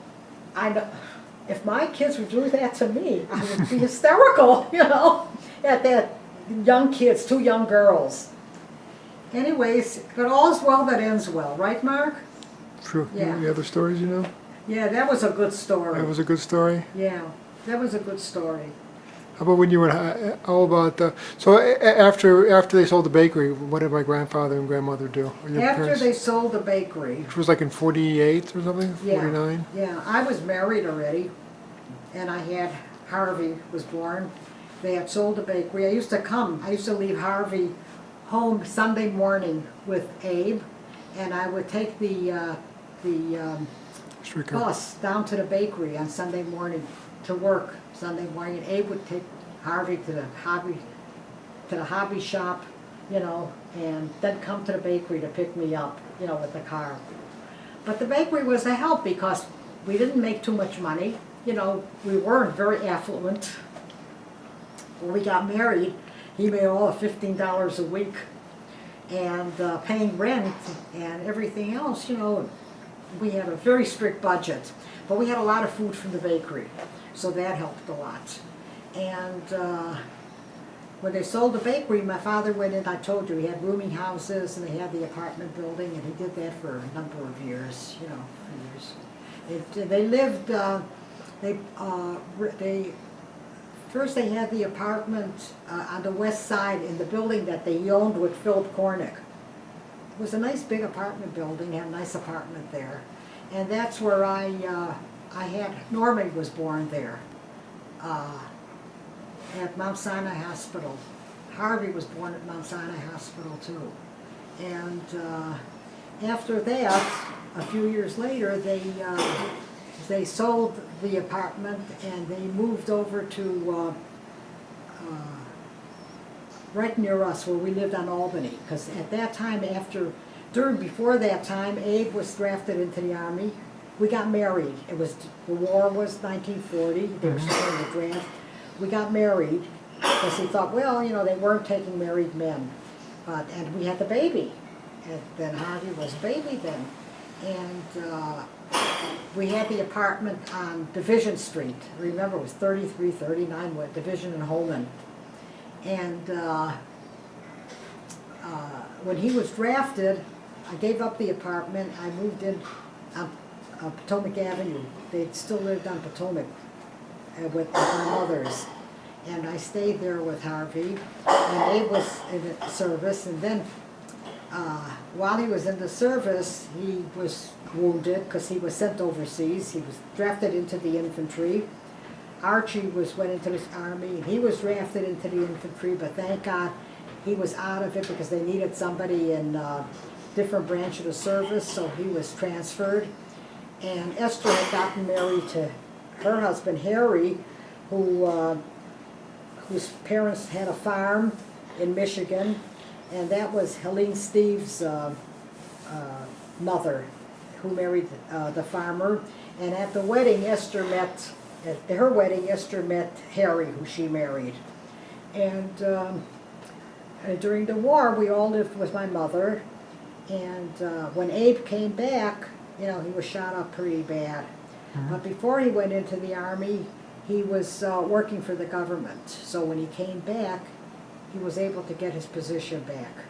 Speaker 2: if my kids would do that to me, I would be hysterical, you know, at that young kids, 2 young girls. Anyways, but all's well that ends well, right, Mark?
Speaker 1: True.
Speaker 2: Yeah.
Speaker 1: Any other stories you know?
Speaker 2: Yeah, that was a good story.
Speaker 1: That was a good story.
Speaker 2: Yeah, that was a good story.
Speaker 1: How about when you were, how about, so after they sold the bakery, what did my grandfather and grandmother do? Or your
Speaker 2: After
Speaker 1: parents?
Speaker 2: they sold the bakery,
Speaker 1: Which was like in 48 or something?
Speaker 2: yeah,
Speaker 1: 49?
Speaker 2: yeah, I was married already, and I had Harvey was born. They had sold the bakery. I used to leave Harvey home Sunday morning with Abe, and I would take the
Speaker 1: Streetcar.
Speaker 2: bus down to the bakery on Sunday morning to work Sunday morning. And Abe would take Harvey to the hobby shop, you know, and then come to the bakery to pick me up, you know, with the car. But the bakery was a help because we didn't make too much money. You know, we weren't very affluent when we got married, he made all of $15 a week. And paying rent and everything else, you know, we had a very strict budget. But we had a lot of food from the bakery, so that helped a lot. And when they sold the bakery, my father went in, I told you, he had rooming houses and they had the apartment building, and he did that for a number of years, you know, for years. They lived, first they had the apartment on the west side in the building that they owned with Philip Cornick. It was a nice big apartment building, had a nice apartment there. And that's where I had, Norman was born there. At Mount Sinai Hospital. Harvey was born at Mount Sinai Hospital too. And after that, a few years later, they sold the apartment and they moved over to right near us where we lived on Albany. Because at that time, before that time, Abe was drafted into the Army. We got married. The war was 1940. They were still in the draft. We got married because he thought, well, you know, they weren't taking married men. And we had the baby. And then Harvey was baby then. And we had the apartment on Division Street. Remember, it was 3339 with Division and Holman. And when he was drafted, I gave up the apartment. I moved in on Potomac Avenue. They still lived on Potomac with my mother's. And I stayed there with Harvey, and Abe was in the service, and then while he was in the service, he was wounded because he was sent overseas. He was drafted into the infantry. Archie went into the Army, and he was drafted into the infantry, but thank God he was out of it because they needed somebody in a different branch of the service, so he was transferred. And Esther had gotten married to her husband, Harry, whose parents had a farm in Michigan, and that was Helene Steve's mother, who married the farmer. And at the wedding, Esther met Harry, who she married. And during the war, we all lived with my mother. And when Abe came back, you know, he was shot up pretty bad. But before he went into the Army, he was working for the government. So when he came back, he was able to get his position back.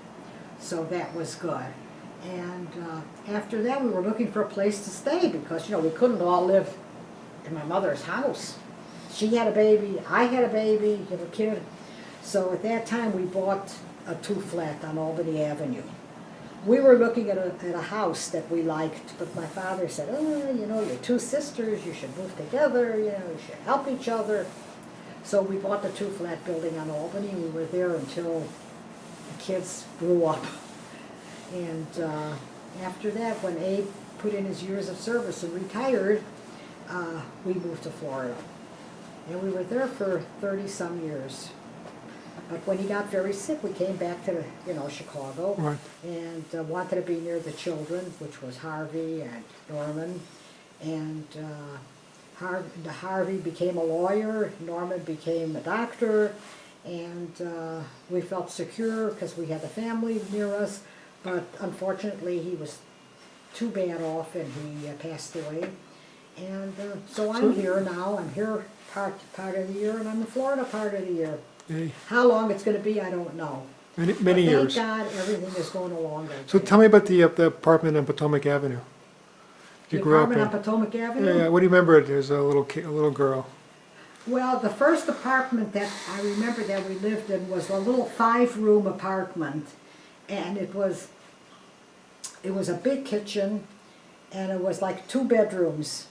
Speaker 2: So that was good. And after that, we were looking for a place to stay because, you know, we couldn't all live in my mother's house. She had a baby, I had a baby, you have a kid. So at that time, we bought a 2-flat on Albany Avenue. We were looking at a house that we liked, but my father said, oh, you know, you're 2 sisters, you should move together, you know, you should help each other. So we bought the 2-flat building on Albany. We were there until the kids grew up. And after that, when Abe put in his years of service and retired, we moved to Florida. And we were there for 30-some years. But when he got very sick, we came back to, you know, Chicago.
Speaker 1: Right.
Speaker 2: And wanted to be near the children, which was Harvey and Norman. And Harvey became a lawyer, Norman became a doctor, and we felt secure because we had a family near us. But unfortunately, he was too bad off, and he passed away. And so I'm here now. I'm here part of the year, and I'm in Florida part of the year.
Speaker 1: Hey,
Speaker 2: How long it's going to be, I don't know.
Speaker 1: many years.
Speaker 2: Thank God everything is going along okay.
Speaker 1: So tell me about the apartment on Potomac Avenue. You
Speaker 2: The
Speaker 1: grew up
Speaker 2: apartment
Speaker 1: in.
Speaker 2: on Potomac Avenue?
Speaker 1: Yeah, what do you remember? There's a little girl.
Speaker 2: Well, the first apartment that I remember that we lived in was a little 5-room apartment, and it was a big kitchen, and it was like 2 bedrooms.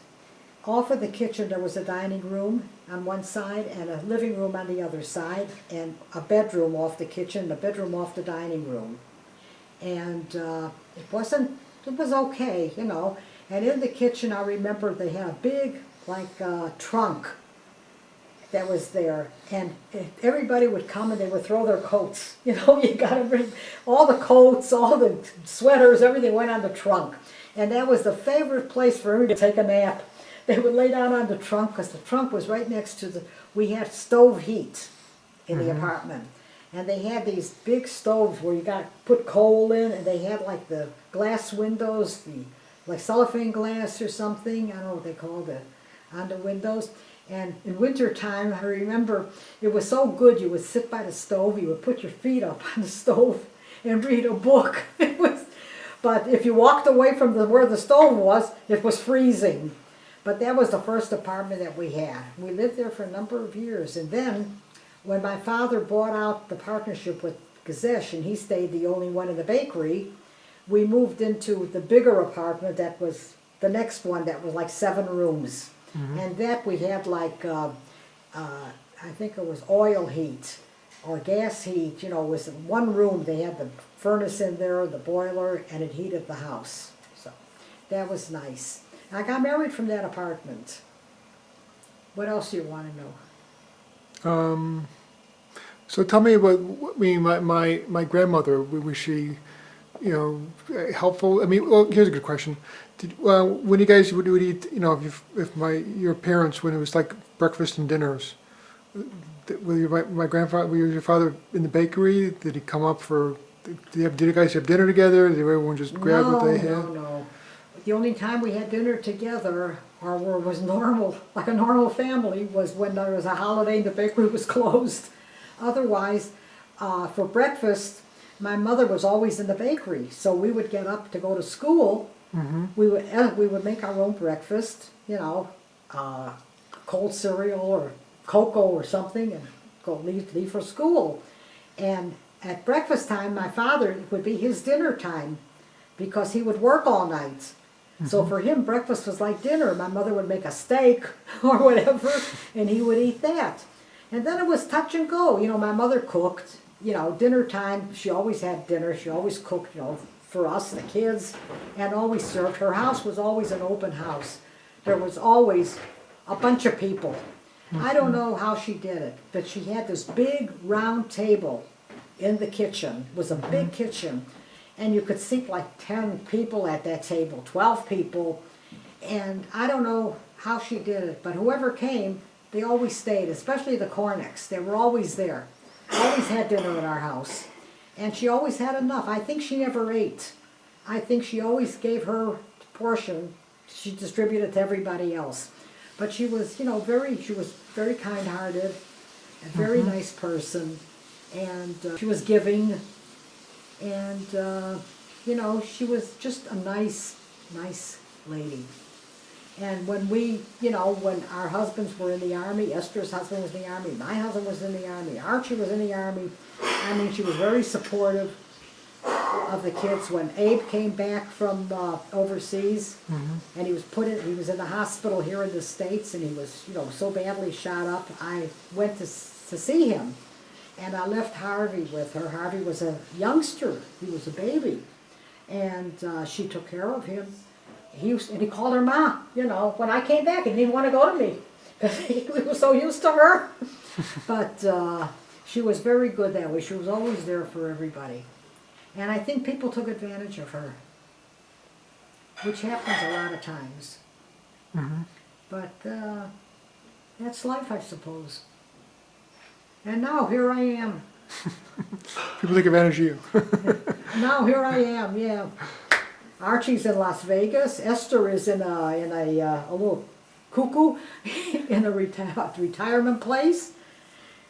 Speaker 2: Off of the kitchen there was a dining room on one side and a living room on the other side, and a bedroom off the kitchen, a bedroom off the dining room. And it was okay, you know. And in the kitchen, I remember they had a big, like, trunk that was there. And everybody would come and they would throw their coats. You know, you got to bring all the coats, all the sweaters, everything went on the trunk. And that was the favorite place for everybody to take a nap. They would lay down on the trunk because the trunk was right next to we had stove heat in the apartment. And they had these big stoves where you got to put coal in, and they had like the glass windows, like cellophane glass or something, I don't know what they called it, on the windows. And in wintertime, I remember it was so good, you would sit by the stove, you would put your feet up on the stove and read a book. But if you walked away from where the stove was, it was freezing. But that was the first apartment that we had. We lived there for a number of years. And then, when my father bought out the partnership with Gazesh, and he stayed the only one in the bakery, we moved into the bigger apartment that was the next one that was like 7 rooms. And that we had like, I think it was oil heat or gas heat, it was one room. They had the furnace in there, the boiler, and it heated the house. So that was nice. I got married from that apartment. What else do you want to know?
Speaker 1: So tell me about, I mean, my grandmother, was she, helpful? I mean, well, here's a good question. When you guys would eat, if your parents, when it was like breakfast and dinners, were my grandfather, were your father in the bakery? Did he come up for, did you guys have dinner together? Did everyone just grab what they had?
Speaker 2: No. The only time we had dinner together, or where it was normal, like a normal family, was when there was a holiday and the bakery was closed. Otherwise, for breakfast, my mother was always in the bakery, so we would get up to go to school. We would make our own breakfast, cold cereal or cocoa or something, and go leave for school. And at breakfast time, my father, it would be his dinner time, because he would work all night. So for him, breakfast was like dinner. My mother would make a steak or whatever, and he would eat that. And then it was touch and go. My mother cooked. Dinner time, she always had dinner. She always cooked, for us, the kids, and always served. Her house was always an open house. There was always a bunch of people. I don't know how she did it, but she had this big round table in the kitchen. It was a big kitchen. And you could seat like 10 people at that table, 12 people. And I don't know how she did it, but whoever came, they always stayed, especially the Cornicks. They were always there. Always had dinner at our house. And she always had enough. I think she never ate. I think she always gave her portion. She distributed to everybody else. But she was, she was very kind-hearted, a very nice person. And she was giving. And, she was just a nice lady. And when when our husbands were in the Army, Esther's husband was in the Army, my husband was in the Army, Archie was in the Army, I mean, she was very supportive of the kids. When Abe came back from overseas, and he was in the hospital here in the States, and he was, so badly shot up, I went to see him. And I left Harvey with her. Harvey was a youngster. He was a baby. And she took care of him. And he called her Ma. When I came back, he didn't want to go to me, because he was so used to her. But she was very good that way. She was always there for everybody. And I think people took advantage of her, which happens a lot of times. But that's life, I suppose. And now here I am.
Speaker 1: People take advantage of you.
Speaker 2: Now here I am, yeah. Archie's in Las Vegas. Esther is in a little cuckoo in a retirement place.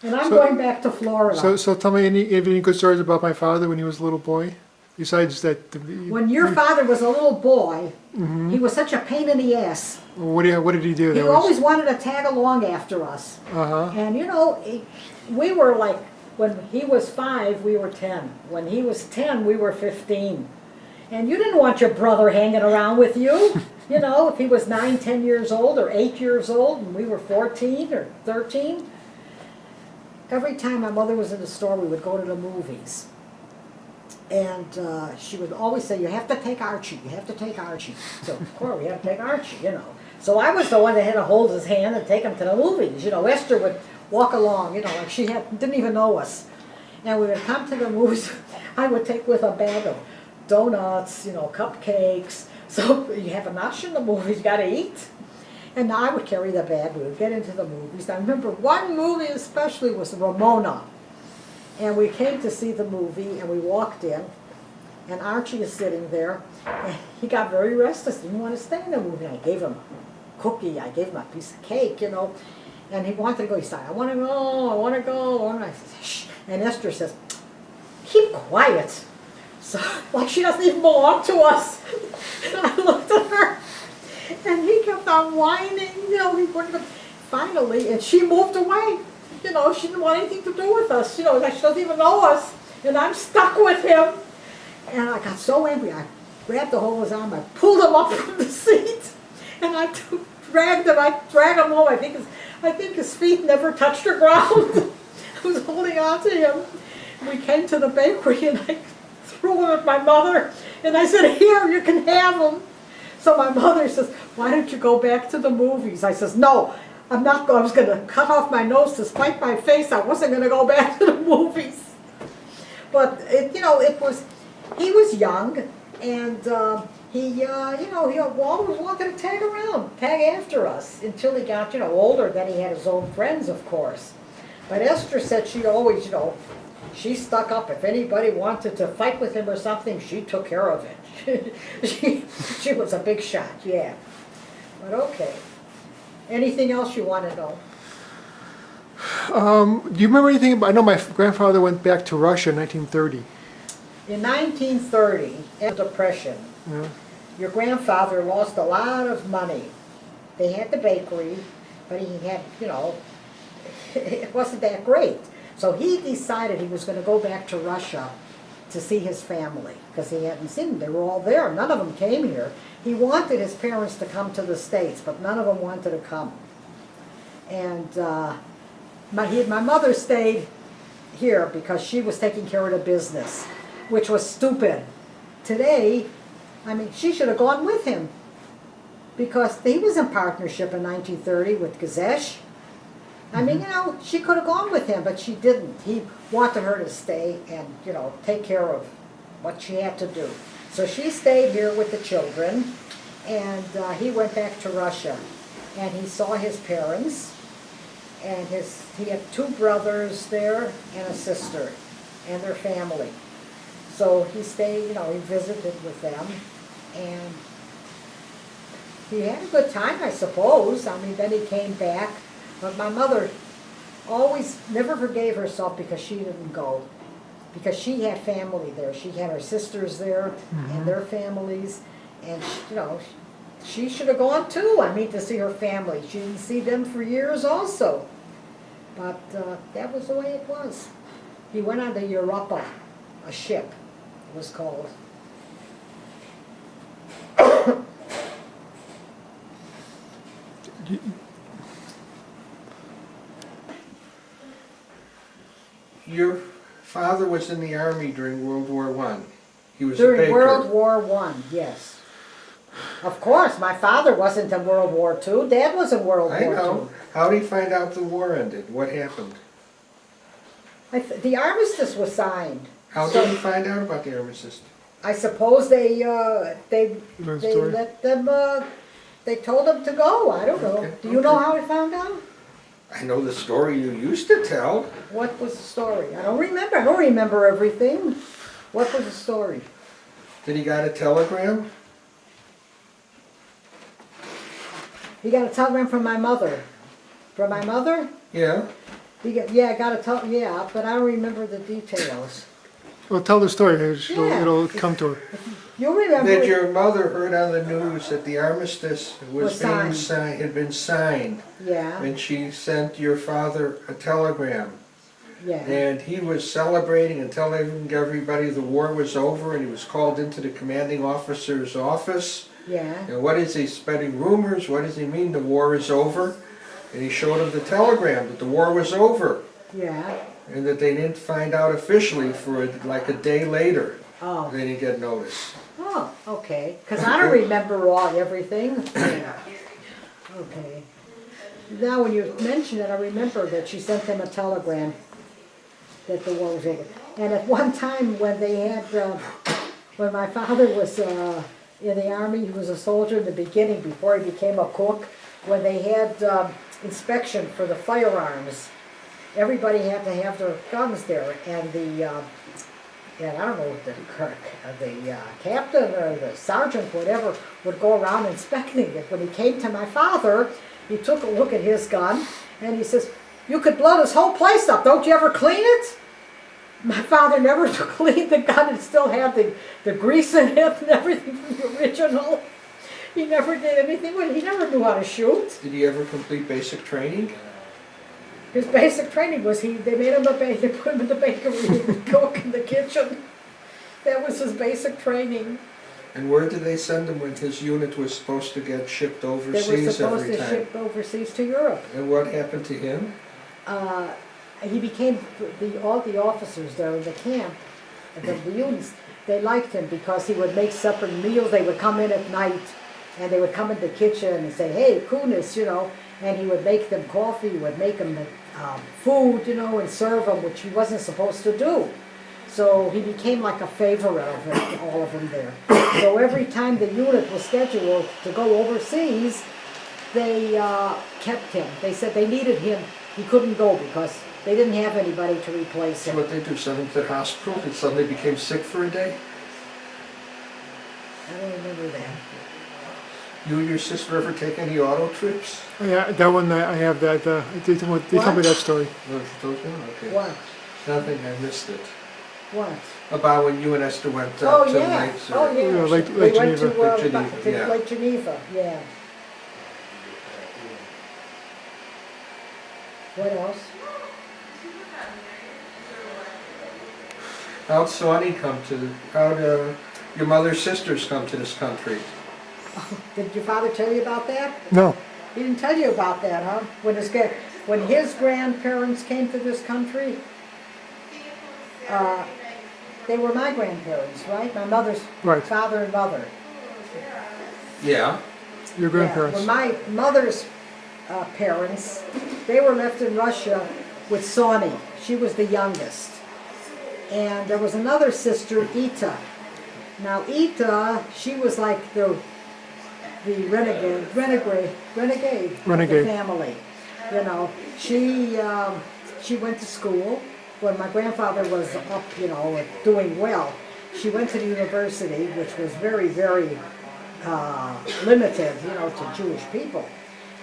Speaker 2: And I'm going back to Florida.
Speaker 1: So tell me, any good stories about my father when he was a little boy? Besides that.
Speaker 2: When your father was a little boy, he was such a pain in the ass.
Speaker 1: What did he do?
Speaker 2: He always wanted to tag along after us. And we were like, when he was 5, we were 10. When he was 10, we were 15. And you didn't want your brother hanging around with you. If he was 9, 10 years old, or 8 years old, and we were 14 or 13. Every time my mother was in the store, we would go to the movies. And she would always say, you have to take Archie, you have to take Archie. So, of course, we have to take Archie, So I was the one that had to hold his hand and take him to the movies. Esther would walk along, like she didn't even know us. And we would come to the movies. I would take with a bag of donuts, cupcakes. So you have a notch in the movies, you got to eat. And I would carry the bag. We would get into the movies. I remember one movie especially was Ramona. And we came to see the movie, and we walked in, and Archie is sitting there, and he got very restless, didn't want to stay in the movie. I gave him a cookie, I gave him a piece of cake, you know, and he wanted to go. He said, I want to go, I want to go. And I said, shh. And Esther says, keep quiet. So, like she doesn't even belong to us. And I looked at her, and he kept on whining, you know, he wouldn't go. Finally, and she moved away. You know, she didn't want anything to do with us. You know, like she doesn't even know us. And I'm stuck with him. And I got so angry, I grabbed the hold of his arm, I pulled him up from the seat, and I dragged him home. I think his feet never touched the ground. I was holding on to him. We came to the bakery, and I threw him at my mother, and I said, here, you can have him. So my mother says, why don't you go back to the movies? I says, no, I'm not going. I was going to cut off my nose to spite my face. I wasn't going to go back to the movies. But, he was young, and he always wanted to tag after us, until he got, older. Then he had his own friends, of course. But Esther said she always, she stuck up. If anybody wanted to fight with him or something, she took care of it. she was a big shot, yeah. But okay. Anything else you want to know?
Speaker 1: Do you remember anything about, I know my grandfather went back to Russia in 1930.
Speaker 2: In 1930, after the Depression,
Speaker 1: Yeah.
Speaker 2: your grandfather lost a lot of money. They had the bakery, but he had, it wasn't that great. So he decided he was going to go back to Russia to see his family, because he hadn't seen them. They were all there. None of them came here. He wanted his parents to come to the States, but none of them wanted to come. And my mother stayed here because she was taking care of the business, which was stupid. Today, she should have gone with him, because he was in partnership in 1930 with Gazesh. She could have gone with him, but she didn't. He wanted her to stay and, take care of what she had to do. So she stayed here with the children, and he went back to Russia. And he saw his parents, and he had 2 brothers there and a sister, and their family. So he stayed, he visited with them, and he had a good time, I suppose. Then he came back. But my mother always never forgave herself because she didn't go. Because she had family there. She had her sisters there and their families. And, she should have gone too, to see her family. She didn't see them for years also. But that was the way it was. He went on the Europa, a ship, it was called.
Speaker 4: Your father was in the army during World War I. He was a
Speaker 2: During
Speaker 4: baker.
Speaker 2: World War I, yes. Of course, my father wasn't in World War II. Dad was in World
Speaker 4: I
Speaker 2: War
Speaker 4: know. How did he find out the war ended? What happened?
Speaker 2: II. The armistice was signed.
Speaker 4: How
Speaker 2: So-
Speaker 4: did he find out about the armistice?
Speaker 2: I suppose they
Speaker 1: Long story.
Speaker 2: let them, they told them to go. I don't know.
Speaker 4: Okay,
Speaker 2: Do you know
Speaker 4: okay.
Speaker 2: how he found out?
Speaker 4: I know the story you used to tell.
Speaker 2: What was the story? I don't remember. I don't remember everything. What was the story?
Speaker 4: That he got a telegram?
Speaker 2: He got a telegram from my mother. From my mother?
Speaker 4: Yeah.
Speaker 2: I got a yeah, but I don't remember the details.
Speaker 1: Well, tell the story.
Speaker 2: Yeah.
Speaker 1: It'll come to her.
Speaker 2: You remember?
Speaker 4: That your mother heard on the news that the armistice
Speaker 2: Was
Speaker 4: had been signed.
Speaker 2: Yeah,
Speaker 4: And she sent your father a telegram.
Speaker 2: yeah.
Speaker 4: And he was celebrating and telling everybody the war was over, and he was called into the commanding officer's office.
Speaker 2: Yeah,
Speaker 4: And what is he spreading rumors? What does he mean the war is over? And he showed him the telegram that the war was over,
Speaker 2: yeah.
Speaker 4: and that they didn't find out officially for like a day later.
Speaker 2: Oh,
Speaker 4: They didn't get notice.
Speaker 2: oh, okay. Because I don't remember everything. Yeah. Okay. Now, when you mention it, I remember that she sent them a telegram that the war was over. And at one time, when they had, when my father was in the army, he was a soldier in the beginning before he became a cook. When they had inspection for the firearms, everybody had to have their guns there, and and I don't know, the captain or the sergeant, whatever, would go around inspecting it. When he came to my father, he took a look at his gun, and he says, "You could blow this whole place up. Don't you ever clean it?" My father never cleaned the gun. It still had the grease in it and everything from the original. He never did anything with it. He never knew how to shoot.
Speaker 4: Did he ever complete basic training?
Speaker 2: His basic training was they made him they put him in the bakery, he would cook in the kitchen. That was his basic training.
Speaker 4: And where did they send him when his unit was supposed to get shipped
Speaker 2: They were
Speaker 4: overseas
Speaker 2: supposed
Speaker 4: every
Speaker 2: to
Speaker 4: time?
Speaker 2: ship overseas to Europe.
Speaker 4: And what happened to him?
Speaker 2: He became, all the officers there in the camp, the units, they liked him because he would make separate meals. They would come in at night and they would come in the kitchen and say, "Hey, Kunis," and he would make them coffee, he would make them food, and serve them, which he wasn't supposed to do. So he became like a favorite of all of them there. So every time the unit was scheduled to go overseas, they kept him. They said they needed him. He couldn't go because they didn't have anybody to replace
Speaker 4: So
Speaker 2: him.
Speaker 4: what they do, send him to the hospital? He suddenly became sick for a day?
Speaker 2: I don't remember that.
Speaker 4: You and your sister ever take any auto trips?
Speaker 1: Oh, yeah, that one, I have that, they told me that story.
Speaker 4: No, she told you? Okay.
Speaker 2: What?
Speaker 4: Nothing, I missed it.
Speaker 2: What?
Speaker 4: About when you and Esther went
Speaker 2: Oh,
Speaker 4: to
Speaker 2: yeah.
Speaker 4: Lakes or...
Speaker 2: Oh, yeah.
Speaker 1: Yeah, Lake
Speaker 2: We went
Speaker 1: Geneva.
Speaker 2: to,
Speaker 4: Lake Geneva,
Speaker 2: to
Speaker 4: yeah.
Speaker 2: Lake Geneva, yeah. What else?
Speaker 4: How'd Swanee how'd your mother's sisters come to this country?
Speaker 2: Did your father tell you about that?
Speaker 1: No,
Speaker 2: He didn't tell you about that, huh? When his grandparents came to this country, they were my grandparents, right? My mother's
Speaker 1: Right.
Speaker 2: father and mother.
Speaker 4: Yeah.
Speaker 1: your grandparents.
Speaker 2: Yeah. When my mother's parents, they were left in Russia with Sony. She was the youngest. And there was another sister, Ita. Now Ita, she was like the renegade of the family. She went to school when my grandfather was up, doing well. She went to the university, which was very, very limited, to Jewish people.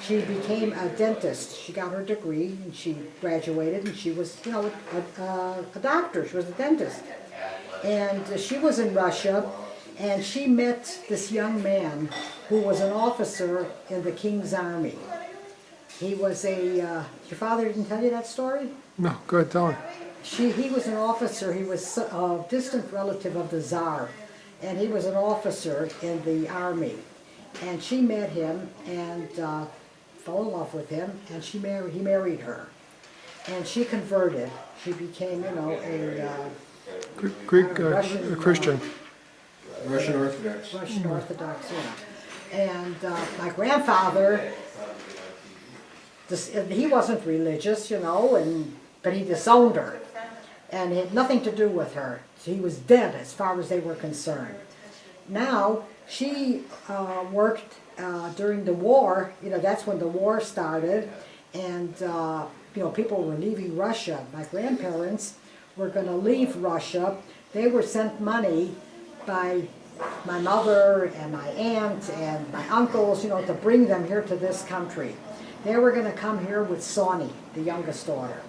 Speaker 2: She became a dentist. She got her degree and she graduated and she was, a doctor. She was a dentist. And she was in Russia and she met this young man who was an officer in the King's Army. He was your father didn't tell you that story?
Speaker 1: No, go ahead, tell her.
Speaker 2: He was an officer. He was a distant relative of the Tsar. And he was an officer in the army. And she met him and fell in love with him, and he married her. And she converted. She became, a
Speaker 1: Greek,
Speaker 2: Russian,
Speaker 1: a Christian.
Speaker 4: Russian Orthodox.
Speaker 2: Russian Orthodox, And my grandfather, he wasn't religious, but he disowned her. And it had nothing to do with her. He was dead as far as they were concerned. Now, she worked during the war. That's when the war started. And, people were leaving Russia. My grandparents were going to leave Russia. They were sent money by my mother and my aunt and my uncles, to bring them here to this country. They were going to come here with Sony, the youngest daughter.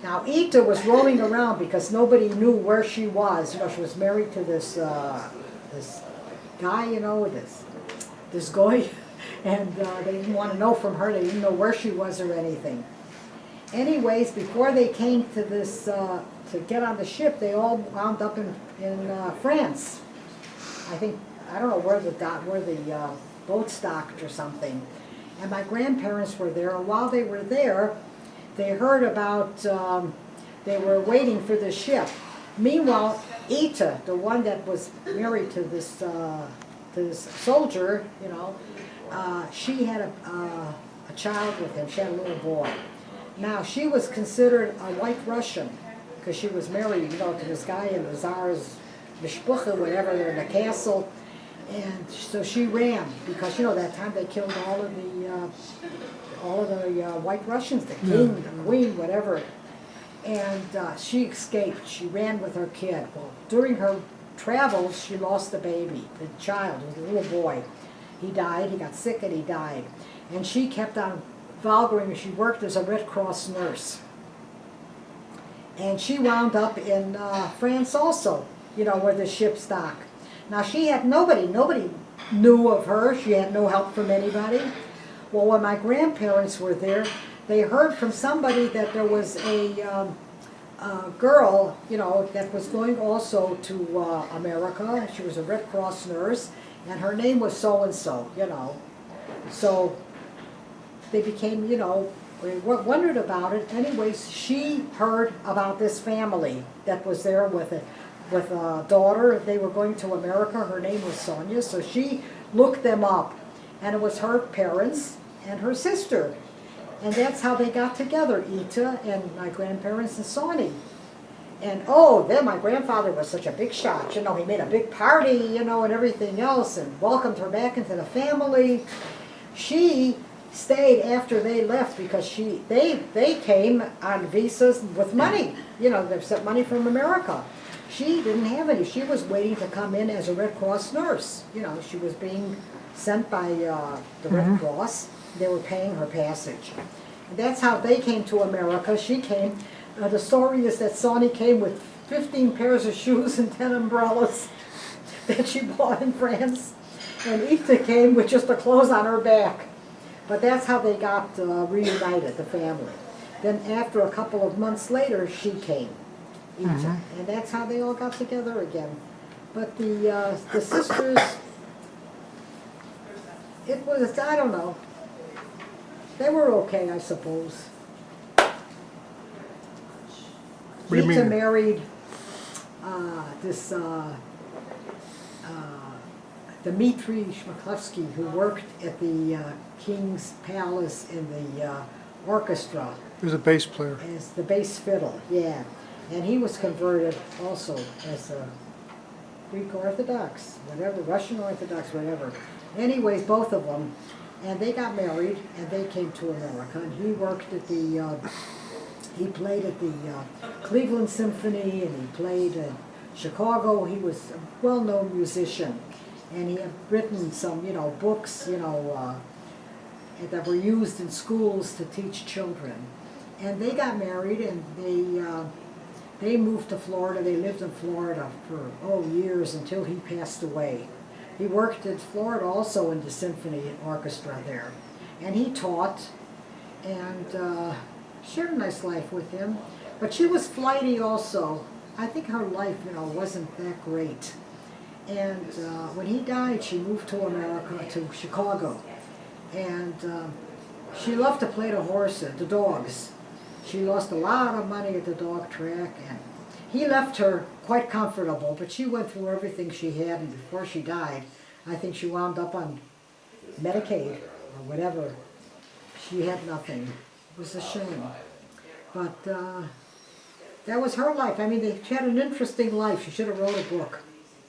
Speaker 2: Now, Ita was roaming around because nobody knew where she was. She was married to this this guy, this guy, and they didn't want to know from her. They didn't know where she was or anything. Anyways, before they came to this to get on the ship, they all wound up in France. I don't know where the boat stocked or something. And my grandparents were there. And while they were there, they heard about, they were waiting for the ship. Meanwhile, Ita, the one that was married to this soldier, she had a child with him. She had a little boy. Now, she was considered a white Russian because she was married, to this guy in the Tsar's mishpucha, whatever, in the castle. And so she ran because, that time they killed all of the all of the White Russians, the king, the queen, whatever. And she escaped. She ran with her kid. Well, during her travels, she lost the baby, the child, the little boy. He died. He got sick and he died. And she kept on volunteering. She worked as a Red Cross nurse. And she wound up in France also, you know, where the ships dock. Now she had nobody knew of her. She had no help from anybody. Well, when my grandparents were there, they heard from somebody that there was a girl, you know, that was going also to America. She was a Red Cross nurse, and her name was so-and-so, you know. So they became, you know, we wondered about it. Anyways, she heard about this family that was there with a daughter. They were going to America. Her name was Sonia, so she looked them up, and it was her parents and her sister. And that's how they got together, Ita and my grandparents and Sonny. And oh, then my grandfather was such a big shot, you know, he made a big party, you know, and everything else, and welcomed her back into the family. She stayed after they left because they came on visas with money, you know, they sent money from America. She didn't have any. She was waiting to come in as a Red Cross nurse. You know, she was being sent by the Red Cross. They were paying her passage. And that's how they came to America. She came. The story is that Sonny came with 15 pairs of shoes and 10 umbrellas that she bought in France. And Ita came with just the clothes on her back. But that's how they got reunited, the family. Then after a couple of months later, she came, Ita. And that's how they all got together again. But the sisters, it was, I don't know. They were okay, I suppose.
Speaker 1: What do you
Speaker 2: Ita
Speaker 1: mean?
Speaker 2: married Dmitri Shmaklevsky, who worked at the King's Palace in the orchestra
Speaker 1: He was a bass player.
Speaker 2: as the bass fiddle, yeah. And he was converted also as a Greek Orthodox, whatever, Russian Orthodox, whatever. Anyways, both of them. And they got married, and they came to America. And he worked at the, he played at the Cleveland Symphony, and he played at Chicago. He was a well-known musician. And he had written some, you know, books, you know, that were used in schools to teach children. And they got married, and they moved to Florida. They lived in Florida for, years until he passed away. He worked in Florida also in the symphony orchestra there. And he taught and shared a nice life with him. But she was flighty also. I think her life, you know, wasn't that great. And when he died, she moved to America, to Chicago. And she loved to play the horses, the dogs. She lost a lot of money at the dog track, and he left her quite comfortable, but she went through everything she had, and before she died, I think she wound up on Medicaid or whatever. She had nothing. It was a shame. But that was her life. I mean, she had an interesting life. She should have wrote a book.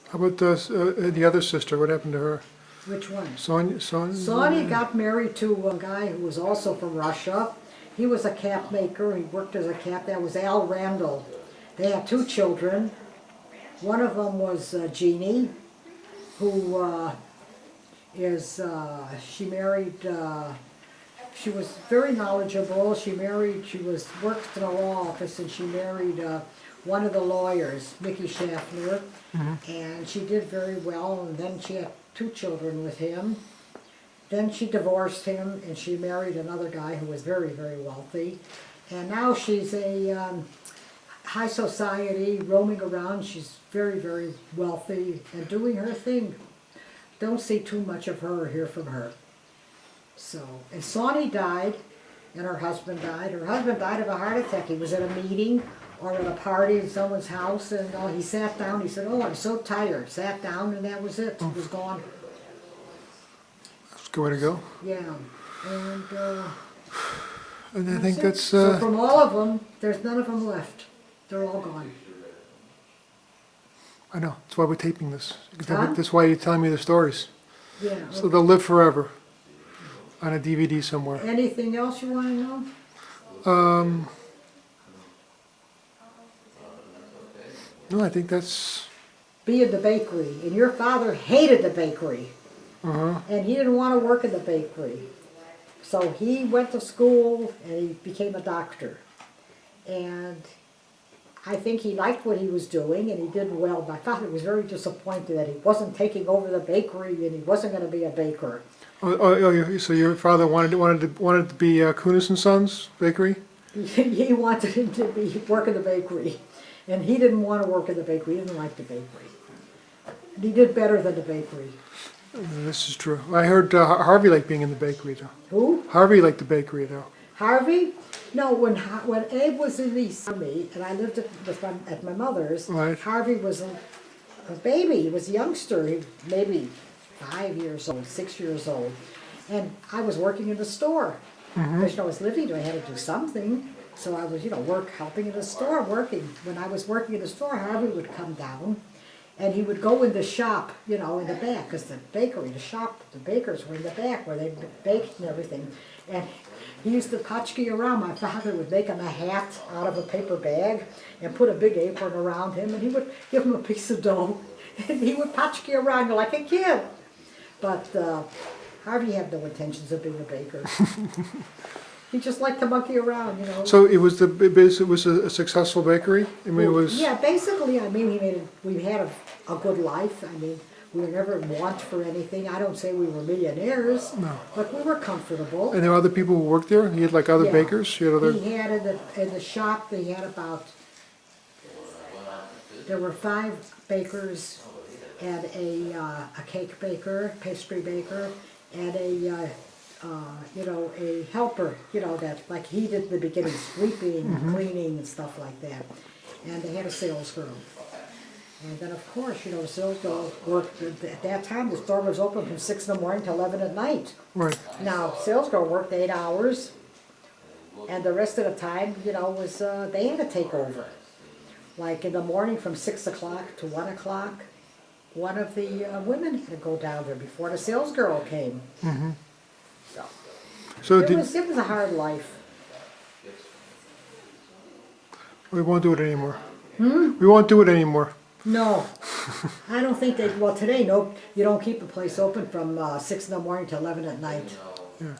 Speaker 1: How about the other sister? What happened to her?
Speaker 2: Which one?
Speaker 1: Sonia?
Speaker 2: Sonny got married to a guy who was also from Russia. He was a cap maker. He worked as a cap. That was Al Randall. They had 2 children. One of them was Jeannie, who she married, she was very knowledgeable. She worked in a law office, and she married one of the lawyers, Mickey Schaffner, and she did very well, and then she had 2 children with him. Then she divorced him, and she married another guy who was very, very wealthy. And now she's a high society, roaming around. She's very, very wealthy and doing her thing. Don't see too much of her or hear from her. So, and Sonny died, and her husband died. Her husband died of a heart attack. He was at a meeting or at a party in someone's house, and he sat down. He said, "Oh, I'm so tired." Sat down, and that was it. He was gone.
Speaker 1: That's a good way to go.
Speaker 2: Yeah, and
Speaker 1: And I think
Speaker 2: it.
Speaker 1: that's
Speaker 2: So from all of them, there's none of them left. They're all gone.
Speaker 1: I know. That's why we're taping this.
Speaker 2: Huh?
Speaker 1: That's why you're telling me the stories.
Speaker 2: Yeah.
Speaker 1: So they'll live forever. on a DVD somewhere.
Speaker 2: Anything else you want to know?
Speaker 1: No, I think that's,
Speaker 2: Be in the bakery, and your father hated the bakery,
Speaker 1: uh-huh.
Speaker 2: and he didn't want to work in the bakery. So he went to school and he became a doctor. And I think he liked what he was doing and he did well. My father was very disappointed that he wasn't taking over the bakery and he wasn't going to be a baker.
Speaker 1: So your father wanted to be Kunis and Sons Bakery?
Speaker 2: He wanted him to be work in the bakery, and he didn't want to work in the bakery. He didn't like the bakery. And he did better than the bakery.
Speaker 1: This is true. I heard Harvey liked being in the bakery though.
Speaker 2: Who?
Speaker 1: Harvey liked the bakery though.
Speaker 2: Harvey? No, when Abe was in the army and I lived at my mother's,
Speaker 1: Right.
Speaker 2: Harvey was a baby. He was a youngster, maybe 5 years old, 6 years old. And I was working in the store. Because I was living there, I had to do something. So I was, helping in the store, working. When I was working in the store, Harvey would come down and he would go in the shop, in the back, because the bakery, the bakers were in the back where they baked and everything. And he used to patchki around. My father would make him a hat out of a paper bag and put a big apron around him, and he would give him a piece of dough. And he would patchki around like a kid. But Harvey had no intentions of being a baker. He just liked to monkey around,
Speaker 1: So it was a successful bakery. I mean, it was.
Speaker 2: Yeah, basically, we had a good life. We were never in want for anything. I don't say we were millionaires,
Speaker 1: No.
Speaker 2: but we were comfortable.
Speaker 1: And there were other people who worked there. He had like other
Speaker 2: Yeah.
Speaker 1: bakers. He had other.
Speaker 2: He had in the shop, they had there were 5 bakers and a cake baker, pastry baker, and a helper, that like he did in the beginning, sweeping, cleaning and stuff like that. And they had a sales girl. And then of course, the sales girl worked, at that time the store was open from 6 in the morning to 11 at night.
Speaker 1: Right.
Speaker 2: Now, sales girl worked 8 hours, and the rest of the time, was they had to take over. Like in the morning from 6 o'clock to 1 o'clock, one of the women had to go down there before the sales girl came.
Speaker 1: So
Speaker 2: It was a hard life.
Speaker 1: we won't do it anymore. We won't do it anymore.
Speaker 2: No, I don't think they. Well, today, no, you don't keep a place open from 6 in the morning to 11 at night.
Speaker 1: Yeah.